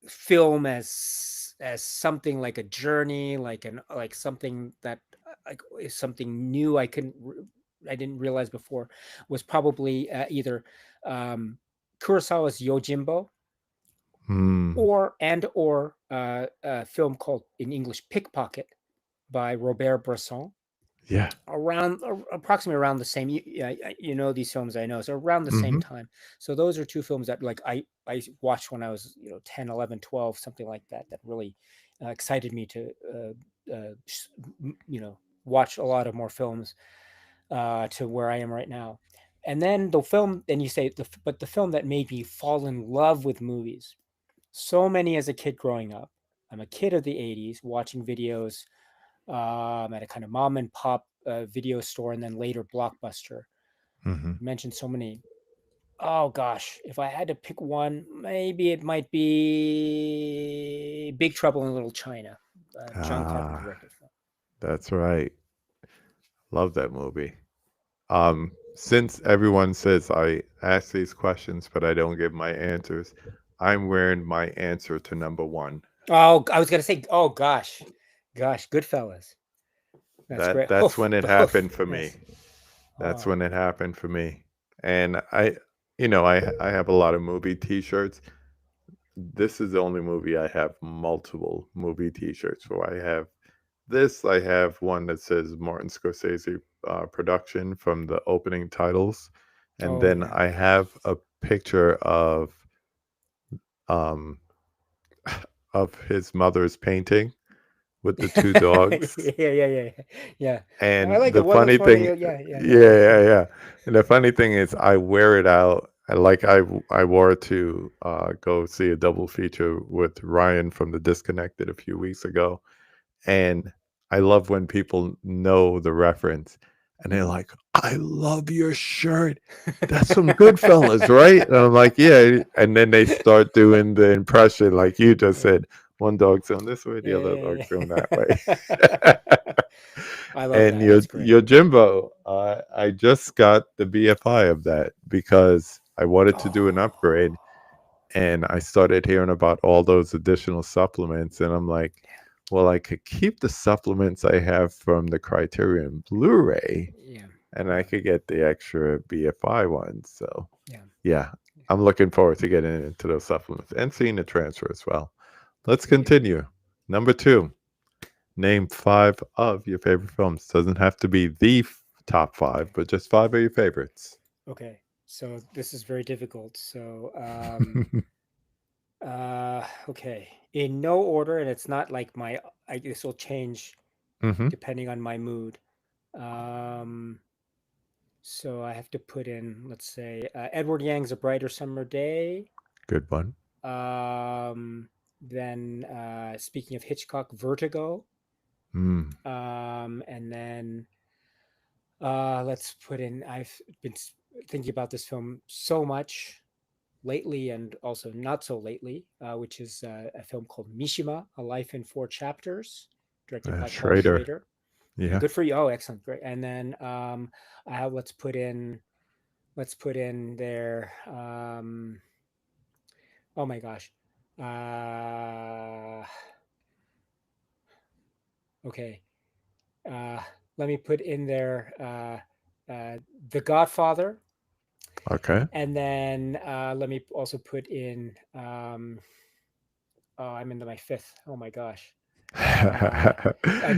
film as something like a journey, like something that like is something new I didn't realize before, was probably either Kurosawa's Yojimbo Hmm. or a film called in English Pickpocket by Robert Bresson. Yeah. Approximately around the same, you know these films, I know, so around the same Hmm. time. So those are two films that like I watched when I was 10, 11, 12, something like that, that really excited me to watch a lot of more films to where I am right now. And then the film, and you say but the film that made me fall in love with movies, so many as a kid growing up. I'm a kid of the 80s watching videos at a kind of mom and pop video store, and then later Blockbuster. Hmm. You mentioned so many. Oh gosh, if I had to pick one, maybe it might be Big Trouble in Little China, John Carpenter Ah, directed film. that's right. Love that movie. Since everyone says I ask these questions but I don't give my answers, I'm wearing my answer to number one. Oh, I was gonna say, oh gosh, Goodfellas. That's great. That's when it Both. happened for me. Yes. That's Oh, when it happened for me. And I have a lot of movie T-shirts. This is the only movie I have multiple movie T-shirts for. I have this. I have one that says Martin Scorsese production from the opening titles, and oh then yeah. I have a picture um of his mother's painting with the two dogs. Yeah. Yeah. I And like the it. One funny looks more like thing, yeah. Go ahead. yeah. And the funny thing is, I wear it out. Like I wore it to go see a double feature with Ryan from The Disconnected a few weeks ago, and I love when people know the reference, and they're like, "I love your shirt. That's from Goodfellas, right?" And I'm like, "Yeah." And then they start doing the impression, like you just Yeah. said. One dog's going this way, the other Yeah. dog's going that way. I love And that. That's great. your Jimbo, I just got the BFI of that because I wanted to do an Oh, upgrade, and I started hearing about all those additional supplements, and I'm like, well, I could keep the supplements I have from the Criterion Blu-ray, yeah. and I Yeah. could get the extra BFI ones. So Yeah. yeah, I'm looking forward to getting into those supplements and seeing the transfer as well. Let's Great. continue. Number two. Name five of your favorite films. Doesn't have to be the top five, Okay. but just five of your favorites. Okay. So this is very difficult. So okay. In no order, and it's not like this will change Hmm. depending on my mood. Um so I have to put in, let's say, Edward Yang's A Brighter Summer Day. Good one. Then speaking of Hitchcock, Vertigo. Mm. And then let's put in, I've been thinking about this film so much lately and also not so lately, which is a film called Mishima, A Life in Four Chapters, directed by Paul Schrader. Schrader. Yeah. Good for you. Oh, excellent. Great. And then I have, let's put in there, oh my gosh. Uh, okay. Uh, Let me put in there The Godfather. Okay. And then let me also put in, oh, I'm into my fifth. Oh my gosh. Uh,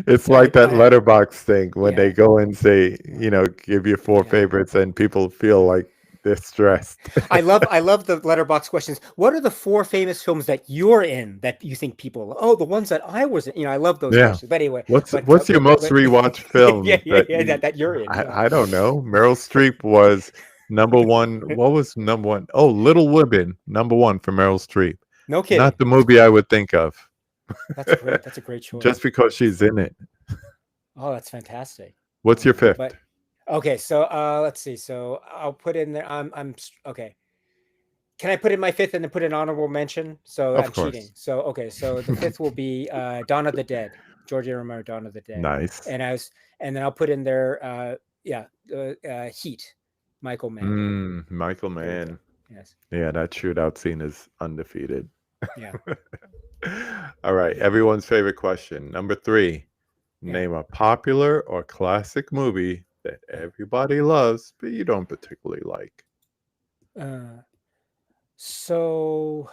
It's like that I letterbox thing when they yeah, go and say, yeah, give you four yeah. favorites and people feel like they're stressed. I love the letterbox questions. What are the four famous films that you're in that you think people? Oh, the ones that I was in. I love those Yeah. questions. But anyway, What's your most rewatched yeah, films that you that you're in. Yeah. I don't know. Meryl Streep was number one. What was number one? Oh, Little Women, number one for Meryl Streep. No Not kidding. the movie I would think of. That's great. That's a great Just choice. because she's in it. Oh, that's fantastic. What's your fifth? But okay, so let's see. So I'll put in there. Okay. Can I put in my fifth and then put an honorable mention? So Of I'm cheating. course. So okay, so the fifth will be Dawn of the Dead, George A. Romero, Dawn of the Dead, Nice. and then I'll put in there, Heat, Michael Mann. Michael There you go. Mann. Yes. Yeah, that shootout scene is undefeated. Yeah. All right, everyone's favorite question. Number 3. Yeah. Name a popular or classic movie that everybody loves, but you don't particularly like. So,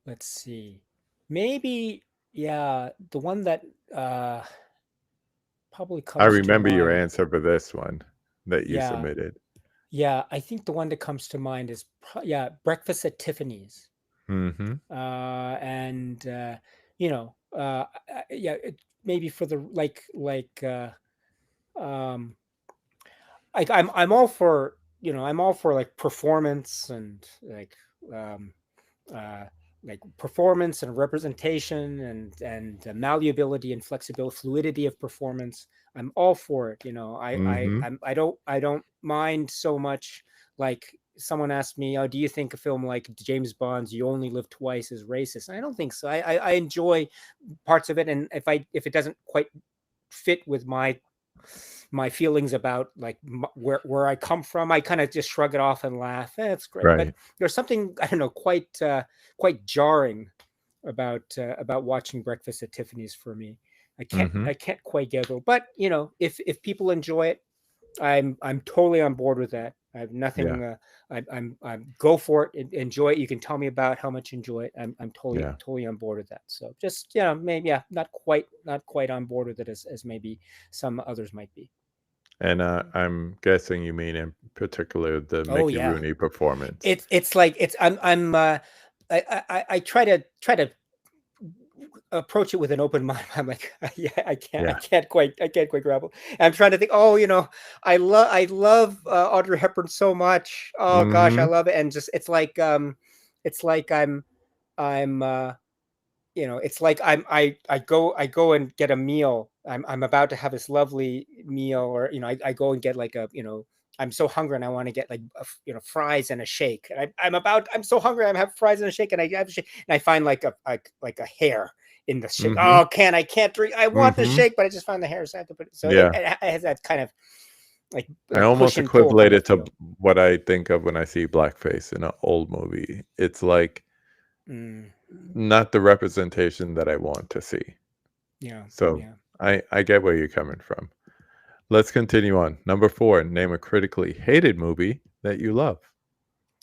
let's see. Maybe, yeah, the one that probably I comes to remember your mind. answer for this one that you Yeah. submitted. Yeah, I think the one that comes to mind is Breakfast at Tiffany's. Mm-hmm. And maybe for the um I'm all for, I'm all for like performance and um uh performance and representation and malleability and flexibility, fluidity of performance. I'm all for it. Mm-hmm. I don't mind so much. Like someone asked me, "Oh, do you think a film like James Bond's You Only Live Twice is racist?" And I don't think so. I enjoy parts of it, and if it doesn't quite fit with my feelings about like where I come from, I kind of just shrug it off and laugh. It's great, but Right. there's something, I don't know, quite jarring about watching Breakfast at Tiffany's for me. Mm-hmm. I can't quite get it, but if people enjoy it, I'm totally on board with that. I have Yeah. nothing. I'm go for it. Enjoy it. You can tell me about how much you enjoy it. I'm Yeah. totally on board with that. So just maybe not quite on board with it as maybe some others might be. And I'm guessing you mean in particular the Oh Mickey yeah, Rooney performance. it's like it's I try to approach it with an open mind. I'm like, yeah, I Yeah. can't quite grapple. And I'm trying to think. Oh, I love Audrey Hepburn so much. Oh gosh, I Mm-hmm. love it. And just it's like I'm it's like I go and get a meal. I'm about to have this lovely meal, or I go and get like I'm so hungry and I want to get like fries and a shake. And I'm so hungry I'm have fries and a shake, and I have a shake, and I find like a hair in the shake. Mm-hmm. Oh, I can't drink. I want the Mm-hmm. shake, but I just find the hair, so I have to put it. So Yeah. it has that kind of I like almost push and pull equate kind of it to feel. what I think of when I see blackface in an old movie. It's like Mm, not the representation that I want to see. yeah, So yeah, I get where you're coming from. Let's continue on. Number 4, name a critically hated movie that you love.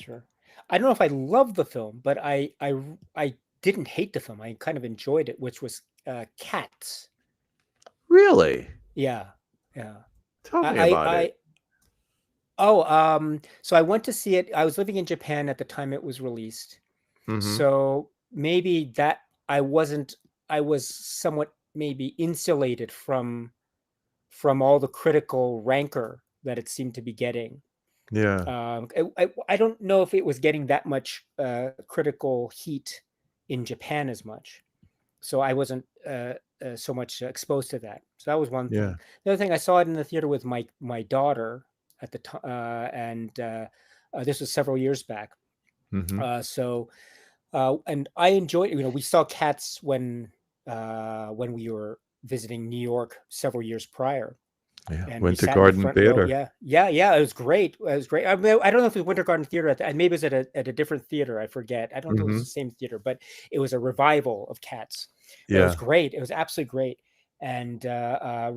sure. I don't know if I love the film, but I didn't hate the film. I kind of enjoyed it, which was Cats. Really? Yeah, yeah. Tell me I about I it. oh so I went to see it. I was living in Japan at the time it was released. Mm-hmm. So maybe that I wasn't I was somewhat maybe insulated from all the critical rancor that it seemed to be getting. Yeah. I don't know if it was getting that much critical heat in Japan as much, so I wasn't so much exposed to that. So that was one thing. Yeah. The other thing, I saw it in the theater with my daughter at the time, and this was several years back. Mm-hmm. So and I enjoyed. We saw Cats when we were visiting New York several years prior, Yeah. and we Winter sat in the Garden front row. Theater. Yeah. It was great. It was great. I mean, I don't know if it was Winter Garden Theater maybe it was at a different theater. I forget. I don't know if it was Mm-hmm. the same theater, but it was a revival of Cats. But it was Yeah. great. It was absolutely great. And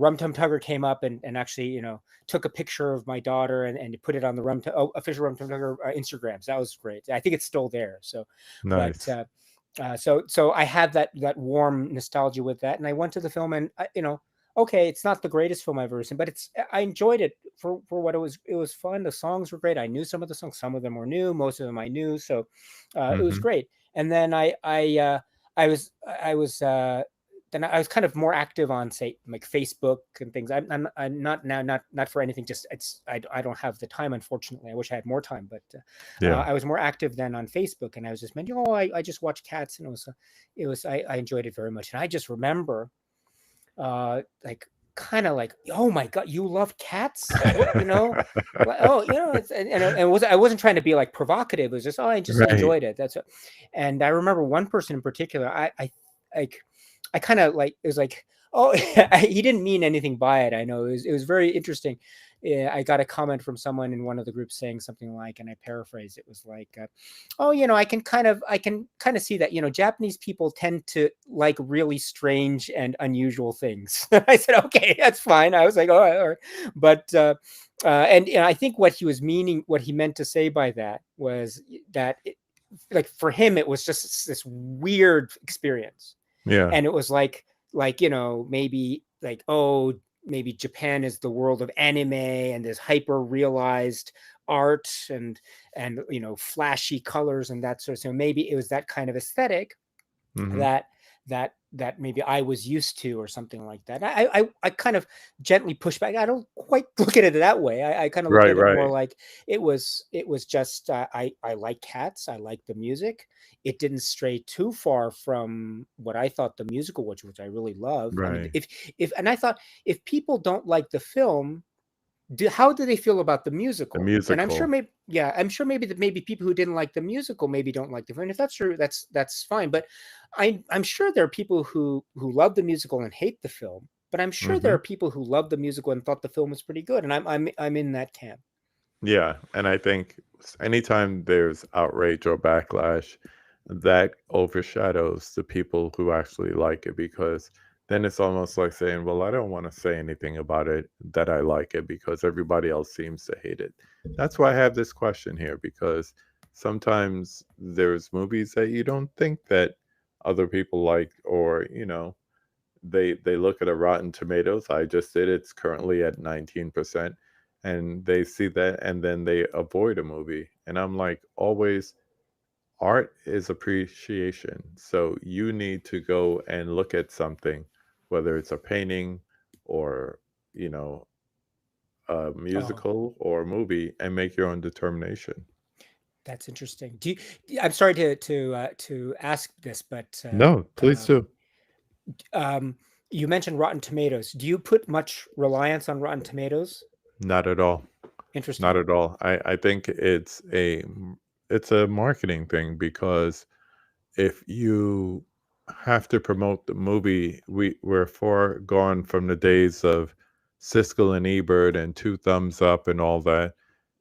Rum Tum Tugger came up and actually took a picture of my daughter and put it on the official Rum Tum Tugger Instagrams. That was great. I think it's still there. So, but Nice. so I had that warm nostalgia with that, and I went to the film, and okay, it's not the greatest film I've ever seen, but I enjoyed it for what it was. It was fun. The songs were great. I knew some of the songs. Some of them were new. Most of them I knew. So it was Mm-hmm. great. And then I was then I was kind of more active on, say, like Facebook and things. I'm not now, not for anything. Just I don't have the time, unfortunately. I wish I had more time, but Yeah. I was more active then on Facebook, and I was just mentioning, I just watched Cats, and I enjoyed it very much. And I just remember, like kind of like, oh my god, you love cats? What, oh, it's, I wasn't trying to be like provocative. It was just, oh, I just Right. enjoyed it. That's what. And I remember one person in particular, like, I kind of like, it was like, oh, he didn't mean anything by it. I know it was very interesting. Yeah, I got a comment from someone in one of the groups saying something like, and I paraphrase, it was like, oh, I can kind of see that, Japanese people tend to like really strange and unusual things. I said, okay, that's fine. I was like, all right, all right. But and I think what he meant to say by that was that like for him, it was just this weird experience. Yeah. And it was like maybe like, oh, maybe Japan is the world of anime and this hyper realized art and flashy colors and that sort of. So maybe it was that kind of aesthetic Hmm. that that maybe I was used to or something like that. I kind of gently push back. I don't quite look at it that way. I kind of look Right. at it more Right. like it was just I like cats. I like the music. It didn't stray too far from what I thought the musical was, which I really love. I mean, Right. if and I thought if people don't like the film, how do they feel about the The musical? And I'm sure musical. maybe, yeah, I'm sure maybe that maybe people who didn't like the musical maybe don't like the film. And if that's true, that's fine. But I'm sure there are people who love the musical and hate the film. But I'm sure there Hmm. are people who love the musical and thought the film was pretty good. And I'm in that camp. Yeah, and I think anytime there's outrage or backlash, that overshadows the people who actually like it because then it's almost like saying, well, I don't want to say anything about it that I like it because everybody else seems to hate it. That's why I have this question here because sometimes there's movies that you don't think that other people like or, they look at a Rotten Tomatoes. I just did. It's currently at 19%, and they see that, and then they avoid a movie. And I'm like, always, art is appreciation. So you need to go and look at something, whether it's a painting or you know a Oh, musical or a movie, and make your own determination. that's interesting. I'm sorry to ask this, but No, please do. um, you mentioned Rotten Tomatoes. Do you put much reliance on Rotten Tomatoes? Not at all. Not Interesting. at all. I think it's a marketing thing because if you have to promote the movie, we're far gone from the days of Siskel and Ebert and Two Thumbs Up and all that.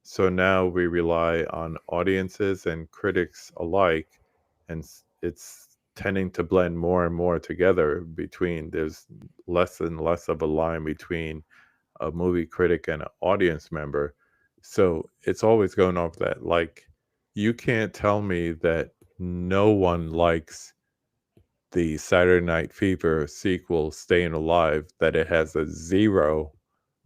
So now we rely on audiences and critics alike, and it's tending to blend more and more together between. There's less and less of a line between a movie critic and an audience member. So it's always going off that. Like, you can't tell me that no one likes the Saturday Night Fever sequel, Staying Alive, that it has a 0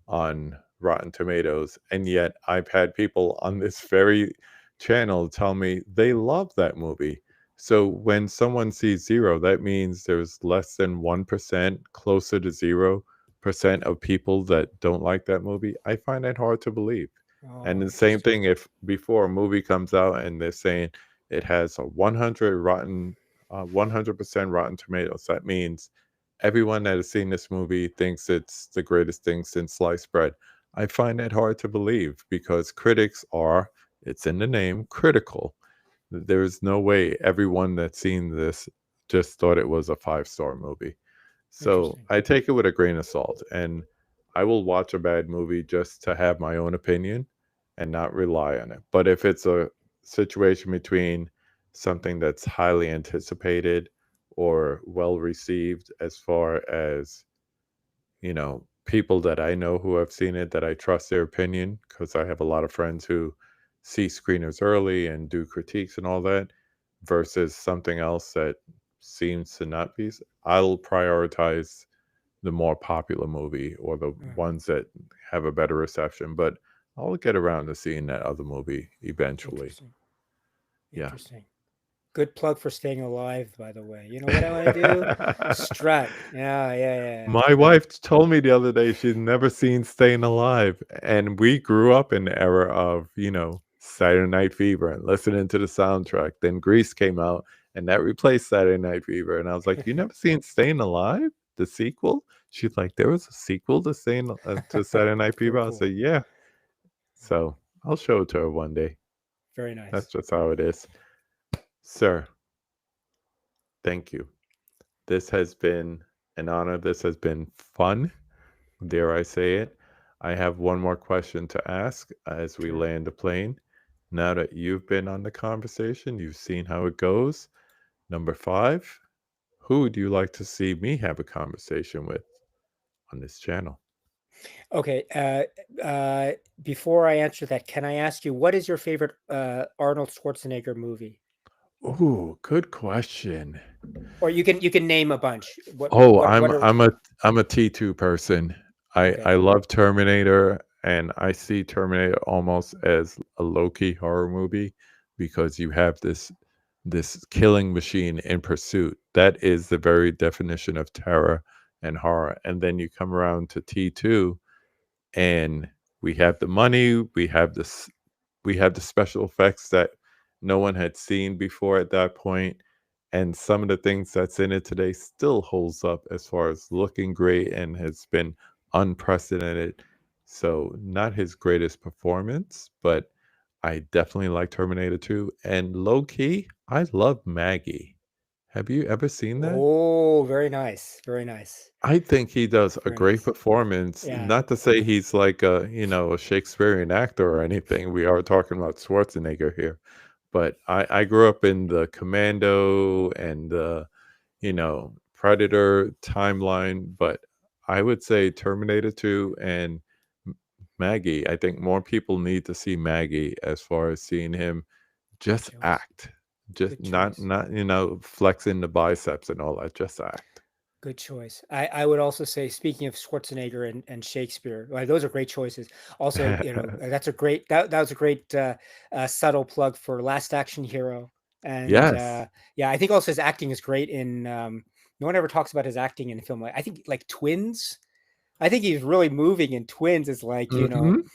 on Rotten Tomatoes. And yet I've had people on this very channel tell me they love that movie. So when someone sees 0, that means there's less than 1%, closer to 0% of people that don't like that movie. I find that hard to believe. And Oh, the same interesting. thing if before a movie comes out and they're saying it has a 100% Rotten Tomatoes. That means everyone that has seen this movie thinks it's the greatest thing since sliced bread. I find that hard to believe because critics are, it's in the name, critical. There's no way everyone that's seen this just thought it was a 5-star movie. So Interesting. I take it with a grain of salt, and I will watch a bad movie just to have my own opinion and not rely on it. But if it's a situation between something that's highly anticipated or well received, as far as, people that I know who have seen it, that I trust their opinion, because I have a lot of friends who see screeners early and do critiques and all that, versus something else that seems to not be, I'll prioritize the more popular movie or the Mhm. ones that have a better reception. But I'll get around to seeing that other movie eventually. Interesting. Yeah. Interesting. Good plug for staying alive, by the way. You know what I want to do? Strut. Yeah, yeah, yeah. My wife told me the other day she's never seen Staying Alive. And we grew up in the era of, Saturday Night Fever and listening to the soundtrack. Then Grease came out and that replaced Saturday Night Fever. And I was like, you never seen Staying Alive? the sequel? She's like, there was a sequel to to Saturday Night Very Fever. I cool. said, yeah. So I'll show it to her one day. Very nice. That's just how it is. Sir, thank you. This has been an honor. This has been fun. Dare I say it? I have one more question to ask as we Sure. land the plane. Now that you've been on the conversation, you've seen how it goes. Number 5, who would you like to see me have a conversation with on this channel? Okay. Before I answer that, can I ask you what is your favorite Arnold Schwarzenegger movie? Ooh, good question. Or you can name a bunch. Oh, What are I'm a T2 person. I okay? I love Terminator, and I see Terminator almost as a low-key horror movie because you have this killing machine in pursuit. That is the very definition of terror and horror. And then you come around to T2, and we have the money, we have the special effects that no one had seen before at that point, and some of the things that's in it today still holds up as far as looking great and has been unprecedented. So not his greatest performance, but I definitely like Terminator 2. And low key, I love Maggie. Have you ever seen that? Oh, very nice. Very nice. I think he does a Very great nice. performance. Yeah. Not to say he's like a Shakespearean actor or anything. We are talking about Schwarzenegger here. But I grew up in the Commando and the, Predator timeline. But I would say Terminator 2 and Maggie. I think more people need to see Maggie as far as seeing him Good just choice. act. Just Good not choice. flexing the biceps and all that. Just act. Good choice. I would also say, speaking of Schwarzenegger and Shakespeare, like, those are great choices. Also, that's a great that was a great subtle plug for Last Action Hero, and Yes. yeah, I think also his acting is great in. No one ever talks about his acting in film. I think like Twins. I think he's really moving in Twins. Is like Mhm.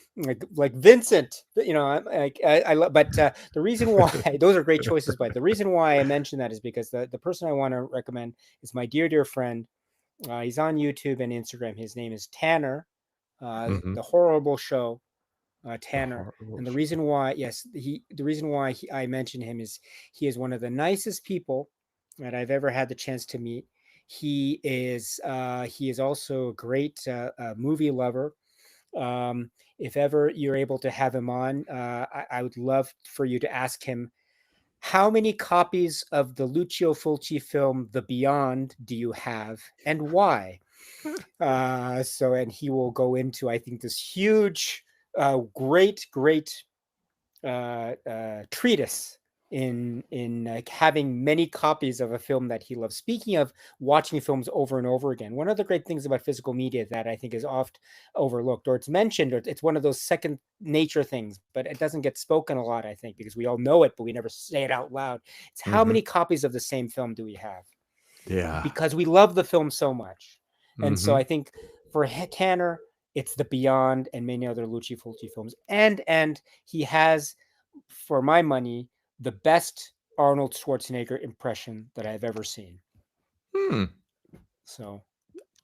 like Vincent. But the reason why those are great choices. But the reason why I mention that is because the person I want to recommend is my dear friend. He's on YouTube and Instagram. His name is Tanner, Mhm. the Horrible Show, The Tanner. horrible And the show. reason why, yes, the reason why I mention him is he is one of the nicest people that I've ever had the chance to meet. He is also a great movie lover. If ever you're able to have him on, I would love for you to ask him, how many copies of the Lucio Fulci film The Beyond do you have, and why? And he will go into, I think, this huge, great treatise in like having many copies of a film that he loves. Speaking of watching films over and over again, one of the great things about physical media that I think is oft overlooked, or it's mentioned, or it's one of those second nature things, but it doesn't get spoken a lot, I think, because we all know it, but we never say it out loud. It's how Mhm. many copies of the same film do we have? Yeah. Because we love the film so much. And so Mhm. I think for Tanner, it's The Beyond and many other Luci Fulci films. And he has, for my money, the best Arnold Schwarzenegger impression that I've ever seen. Hmm. So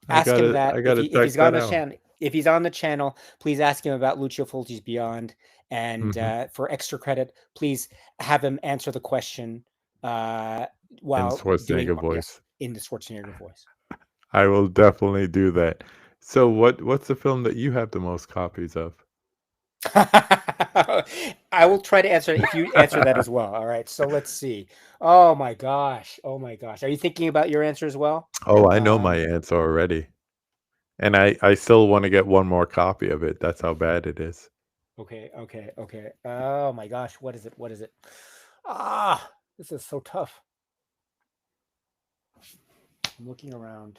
I ask him gotta that. I If gotta he's check on that the out. channel, if he's on the channel, please ask him about Lucio Fulci's Beyond. And Mhm. for extra credit, please have him answer the question uh, In while doing, Schwarzenegger yes, voice. in the Schwarzenegger voice. I will definitely do that. So what's the film that you have the most copies of? I will try to answer if you answer that as well. All right. So let's see. Oh my gosh. Oh my gosh. Are you thinking about your answer as well? Oh, I know my Um, answer already. And I still wanna get one more copy of it. That's how bad it is. okay. Oh my gosh. What is it? What is it? Ah, this is so tough. I'm looking around.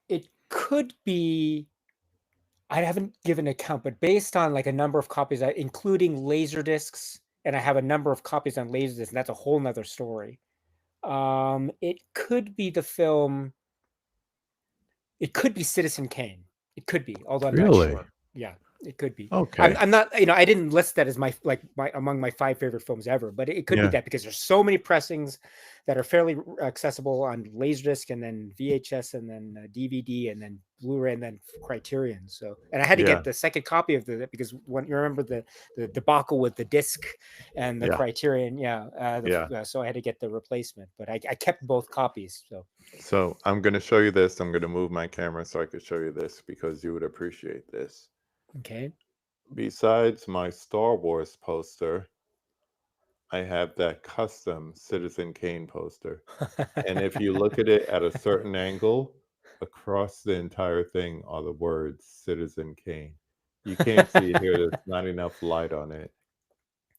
It could be, I haven't given an account, but based on like a number of copies, including laser discs, and I have a number of copies on laser discs, and that's a whole nother story. It could be the film. It could be Citizen Kane. It could be, although I'm not Really? sure. Yeah. It could be. I'm Okay. I'm not, I didn't list that as my among my 5 favorite films ever, but it could be Yeah. that because there's so many pressings that are fairly accessible on Laserdisc and then VHS and then DVD and then Blu-ray and then Criterion. So, and I had to Yeah. get the second copy of because when you remember the debacle with the disc and the Yeah. Criterion, Yeah. so I had to get the replacement, but I kept both copies. So, So I'm going to show you this. I'm going to move my camera so I could show you this because you would appreciate this. okay. Besides my Star Wars poster, I have that custom Citizen Kane poster. And if you look at it at a certain angle, across the entire thing are the words Citizen Kane. You can't see it here, there's not enough light on it.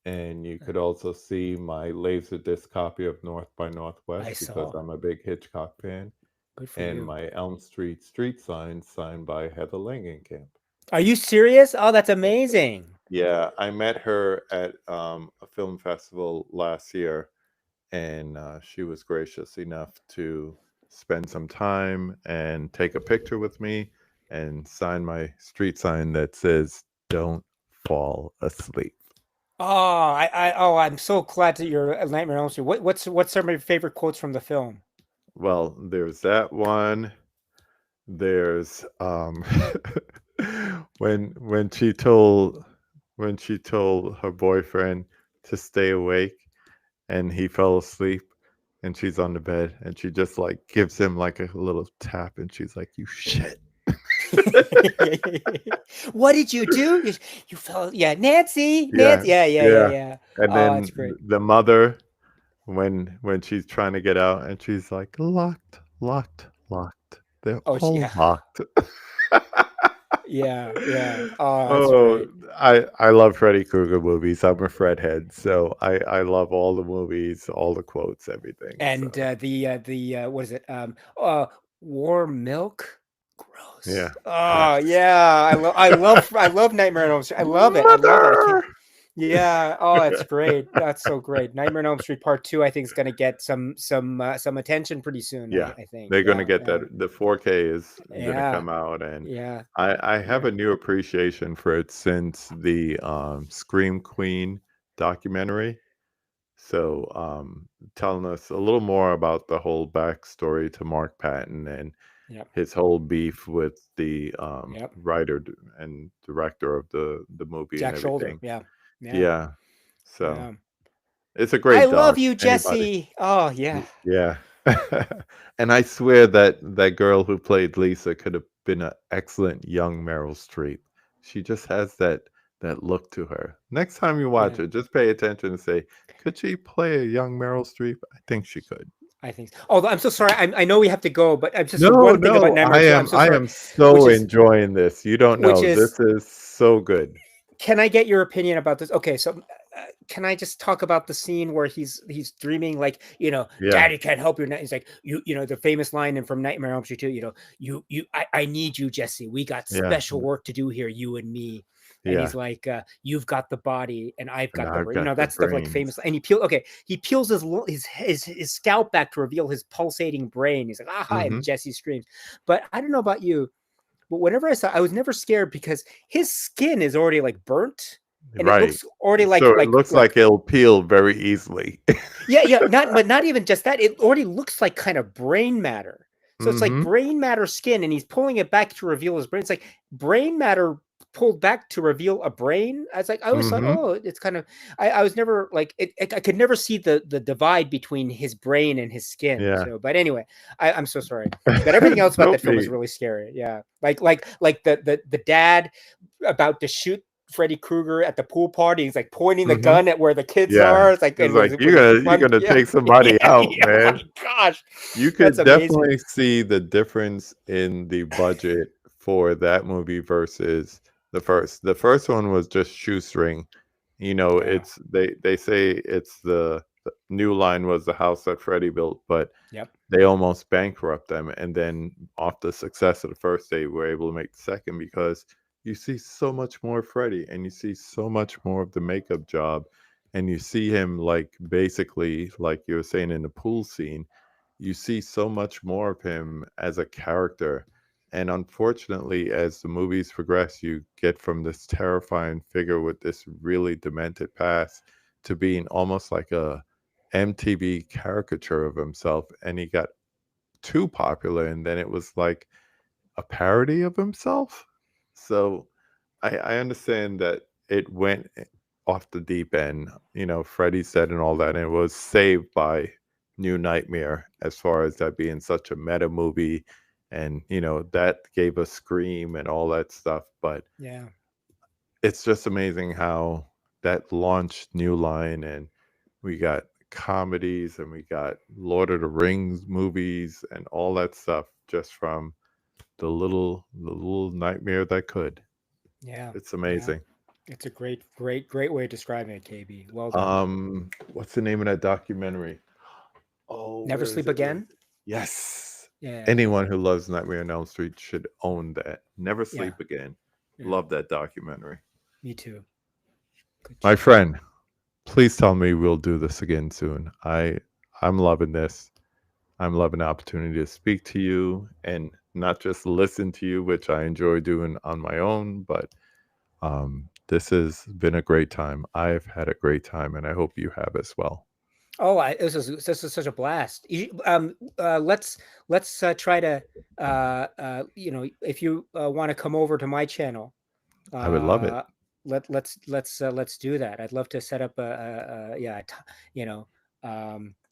And you could also see my Laserdisc copy of North by I Northwest because saw. I'm a big Hitchcock fan, Good for and you. my Elm Street street sign signed by Heather Langenkamp. Are you serious? Oh, that's amazing. Yeah, I met her at a film festival last year, and she was gracious enough to spend some time and take a picture with me and sign my street sign that says "Don't fall asleep." Oh, I'm so glad that you're a Nightmare on Elm Street. What's some of your favorite quotes from the film? Well, there's that one. There's when she told her boyfriend to stay awake and he fell asleep and she's on the bed and she just like gives him like a little tap and she's like, "You shit." What did you do? You fell. Yeah, Nancy. Yeah, Nancy. Yeah, yeah, yeah, yeah. yeah. And Oh, then that's great. the mother when she's trying to get out and she's like, "Locked, locked, locked. They're Oh, all yeah, locked." yeah, yeah. Oh, that's Oh, great. I love Freddy Krueger movies. I'm a Fred head, so I love all the movies, all the quotes, everything. And So the what is it? Warm milk. yeah, Gross. Oh yes, yeah, I love Nightmare on Elm Street. I love it. I love it. I can't. mother. Yeah. Oh, that's great. That's so great. Nightmare on Elm Street Part Two, I think, is going to get some attention pretty soon. Yeah, I think. they're gonna Yeah. get Yeah. that. The 4K is gonna Yeah. come out, and Yeah. I have Yeah. a new appreciation for it since the Scream Queen documentary. So, telling us a little more about the whole backstory to Mark Patton and Yep. his whole beef with the Yep. and director of the movie and Jack Shoulder. everything. Yeah. Yeah. Yeah, so Yeah. it's a I great love doc. you, Anybody? Jesse. Oh yeah. Yeah. And I swear that that girl who played Lisa could have been an excellent young Meryl Streep. She just has that look to her. Next time you watch Yeah. it, just pay attention and say, could she play a young Meryl Streep? I think she could. I think so. Oh, I'm so sorry. I know we have to go, but I'm just No, one thing about no, Nightmare on Elm Street. I'm so I sorry. am Which so is enjoying this. You don't which know. is This is so good. can I get your opinion about this? Okay, so can I just talk about the scene where he's dreaming like Yeah. Daddy can't help you. He's like the famous line in from Nightmare on Elm Street 2. I need you, Jesse. We got Yeah. special work to do here, you and me. And Yeah. he's like, you've got the body, and I've And got the I've brain. got the That stuff like brains. famous. And he peels his scalp back to reveal his pulsating brain. He's like, aha, and Hmm. Jesse screams. But I don't know about you, but whenever I was never scared because his skin is already like burnt and it Right. looks already So it looks like it'll peel very easily. yeah, not even just that. It already looks like kind of brain matter. So it's like Hmm. brain matter skin, and he's pulling it back to reveal his brain. It's like brain matter pulled back to reveal a brain. I was like, I always thought, Hmm. oh, it's kind of. I was never like I could never see the divide between his brain and his skin. Yeah. So, but anyway, I'm so sorry. But everything else about that Don't film is be. really scary. Yeah, like the dad about to shoot Freddy Krueger at the pool party. He's like pointing the Hmm. gun at where the kids Yeah. are. It's like, It's and with, like his- with his you're front, gonna yeah, take somebody yeah, out, yeah. man. My gosh, You that's could amazing. definitely see the difference in the budget for that movie versus the first. The first one was just shoestring. Yeah. It's they say it's the new line was the house that Freddie built, but Yep. they almost bankrupt them. And then off the success of the first, they were able to make the second because you see so much more Freddie and you see so much more of the makeup job. And you see him like basically, like you were saying in the pool scene, you see so much more of him as a character. And unfortunately, as the movies progress, you get from this terrifying figure with this really demented past to being almost like a MTV caricature of himself. And he got too popular, and then it was like a parody of himself. So I understand that it went off the deep end, Freddy said and all that, and it was saved by New Nightmare as far as that being such a meta movie. And, that gave us Scream and all that stuff. But Yeah. it's just amazing how that launched New Line, and we got comedies and we got Lord of the Rings movies and all that stuff just from the little nightmare that could. Yeah. It's Yeah. amazing. It's a great way of describing it, KB. Well done. What's the name of that documentary? Oh, Never where is Sleep it? Where is Again? it? Yes. Yeah. Anyone who loves Nightmare on Elm Street should own that. Never Yeah. Sleep Again. Yeah. Love that documentary. Me too. Good My shit. friend, please tell me we'll do this again soon. I'm loving this. I'm loving the opportunity to speak to you and not just listen to you, which I enjoy doing on my own, but this has been a great time. I've had a great time, and I hope you have as well. Oh, this is such a blast. Let's try to if you want to come over to my channel, I would love it. uh, let's do that. I'd love to set up you know,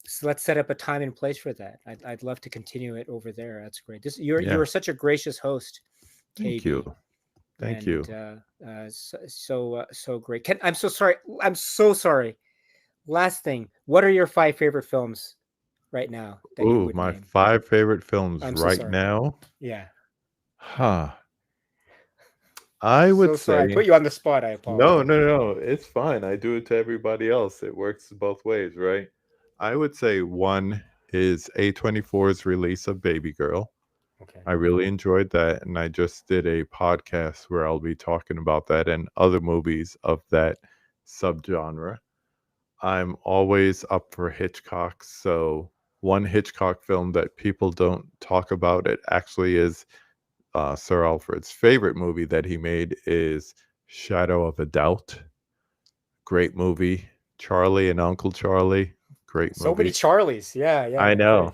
so let's set up a time and place for that. I'd love to continue it over there. That's great. Yeah. You're such a gracious host, Thank KB, you. Thank you. and so great. I'm so sorry. I'm so sorry. Last thing, what are your 5 favorite films right now that you Ooh, would my name? 5 favorite films I'm so right sorry. now. Yeah. Huh. I would So sorry. I say put you on the spot. I no, apologize. no, no. It's fine. I do it to everybody else. It works both ways, right? I would say one is A24's release of Baby Girl. Okay. I really enjoyed that, and I just did a podcast where I'll be talking about that and other movies of that subgenre. I'm always up for Hitchcock, so one Hitchcock film that people don't talk about, it actually is Sir Alfred's favorite movie that he made is Shadow of a Doubt. Great movie. Charlie and Uncle Charlie. Great So many movie. Charlies. Yeah, I yeah. know.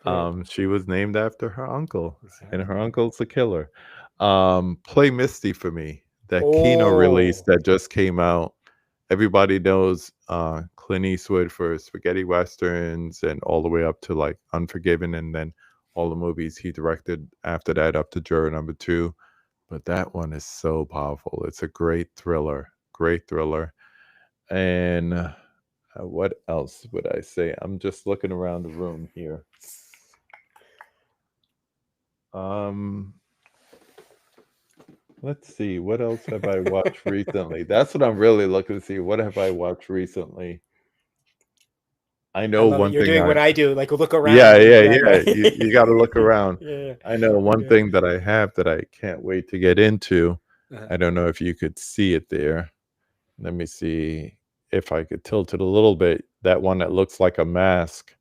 Great. She was named after her uncle, and her Exactly. uncle's a killer. Play Misty for me. That Kino release Oh, that just came out. Everybody knows Clint Eastwood for spaghetti westerns and all the way up to like Unforgiven, and then all the movies he directed after that up to Juror Number Two. But that one is so powerful. It's a great thriller. Great thriller. And what else would I say? I'm just looking around the room here. Um, let's see. What else have I watched recently? That's what I'm really looking to see. What have I watched recently? I I know love it. one You're thing doing what I do. Like look yeah, around. yeah, Yeah, yeah. yeah. You got to look around. Yeah, I know one yeah. thing that I have that I can't wait to get into. Uh-huh. I don't know if you could see it there. Let me see if I could tilt it a little bit. That one that looks like a mask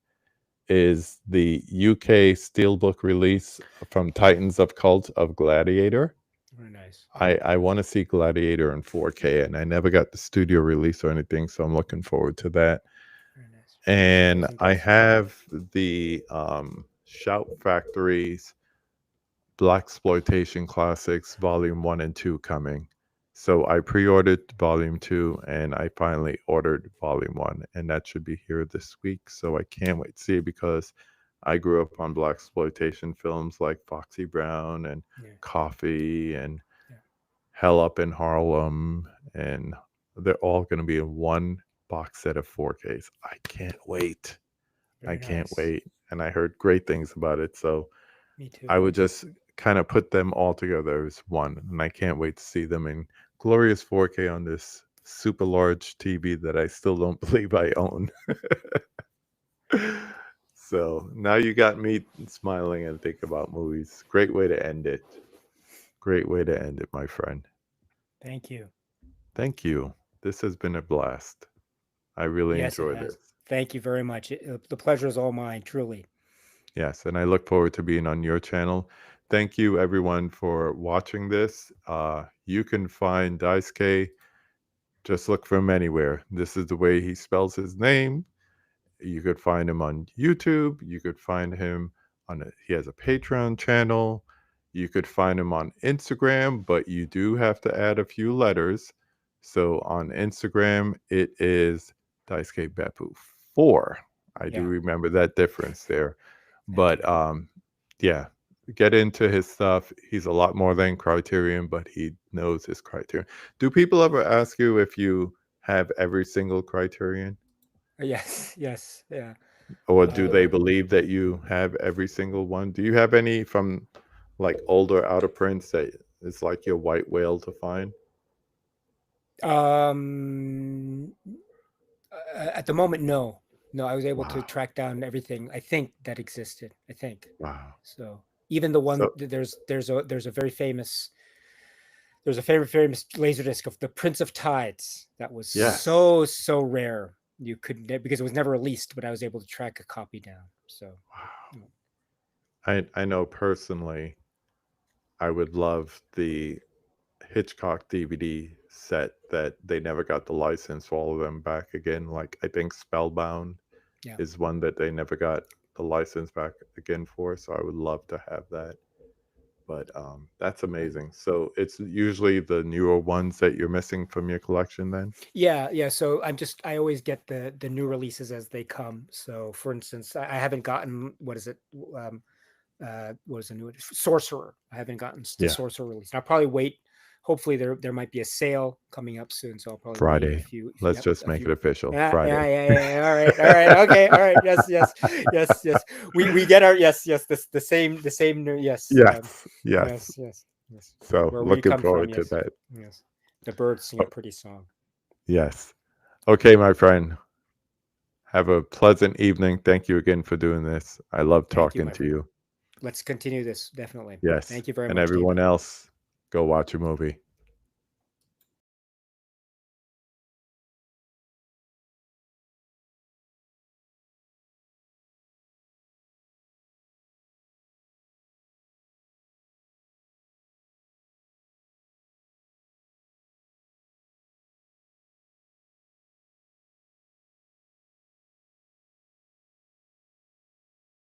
is the UK Steelbook release from Titans of Cult of Gladiator. Very nice. I want to see Gladiator in 4K, and I never got the studio release or anything, so I'm looking forward to that. Very nice. And Amazing I guys. have the Shout Factory's Black Exploitation Classics Volume 1 and 2 coming. So I pre-ordered Volume 2, and I finally ordered Volume 1, and that should be here this week. So I can't wait to see it because I grew up on Black Exploitation films like Foxy Brown and Yeah. Coffee and Yeah. Hell Up in Harlem, and they're all going to be in one box set of 4Ks. I can't wait. Very I can't nice. wait. And I heard great things about it. So Me too. I would just kind of put them all together as one. And I can't wait to see them in glorious 4K on this super large TV that I still don't believe I own. So now you got me smiling and thinking about movies. Great way to end it. Great way to end it, my friend. Thank you. Thank you. This has been a blast. I really Yes, it enjoyed has. this. Thank you very much. The pleasure is all mine, truly. Yes, and I look forward to being on your channel. thank you everyone for watching this. You can find Daisuke. Just look for him anywhere. This is the way he spells his name. You could find him on YouTube. You could find him he has a Patreon channel. You could find him on Instagram, but you do have to add a few letters. So on Instagram, it is Daisuke Beppu 4. I do Yeah. remember that difference there. Thank But you. yeah, get into his stuff. He's a lot more than Criterion, but he knows his Criterion. Do people ever ask you if you have every single Criterion? Yes, yes, yeah. Or do they believe that you have every single one? Do you have any from like older outer prints that it's like your white whale to find? At the moment, no. No, I was able to Wow. track down everything I think that existed. I think Wow. so. Even the one So there's a very famous famous laserdisc of the Prince of Tides that was yes. so rare. You couldn't because it was never released, but I was able to track a copy down. So Wow. I know personally I would love the Hitchcock DVD set that they never got the license for all of them back again. Like I think Spellbound yeah. is one that they never got the license back again for. So I would love to have that. But that's amazing. So it's usually the newer ones that you're missing from your collection then? Yeah. So I always get the new releases as they come. So for instance, I haven't gotten what is it? What is the new Sorcerer? I haven't gotten the Yeah. Sorcerer release. I'll probably wait. Hopefully there might be a sale coming up soon, so I'll probably wait Friday. a few. Let's Yep, just a make few. it official. Yeah. Friday. All right. Okay. All right. Yes. We get our yes. The same. Yes. Yes. Yes. Yes. So Where you looking come from? forward to Yes. that. Yes. The birds sing Oh, a pretty song. yes. Okay, my friend. Have a pleasant evening. Thank you again for doing this. I love Thank you, talking my to friend. you. Let's continue this definitely. Yes. Thank you very And much, everyone KB. else, go watch a movie.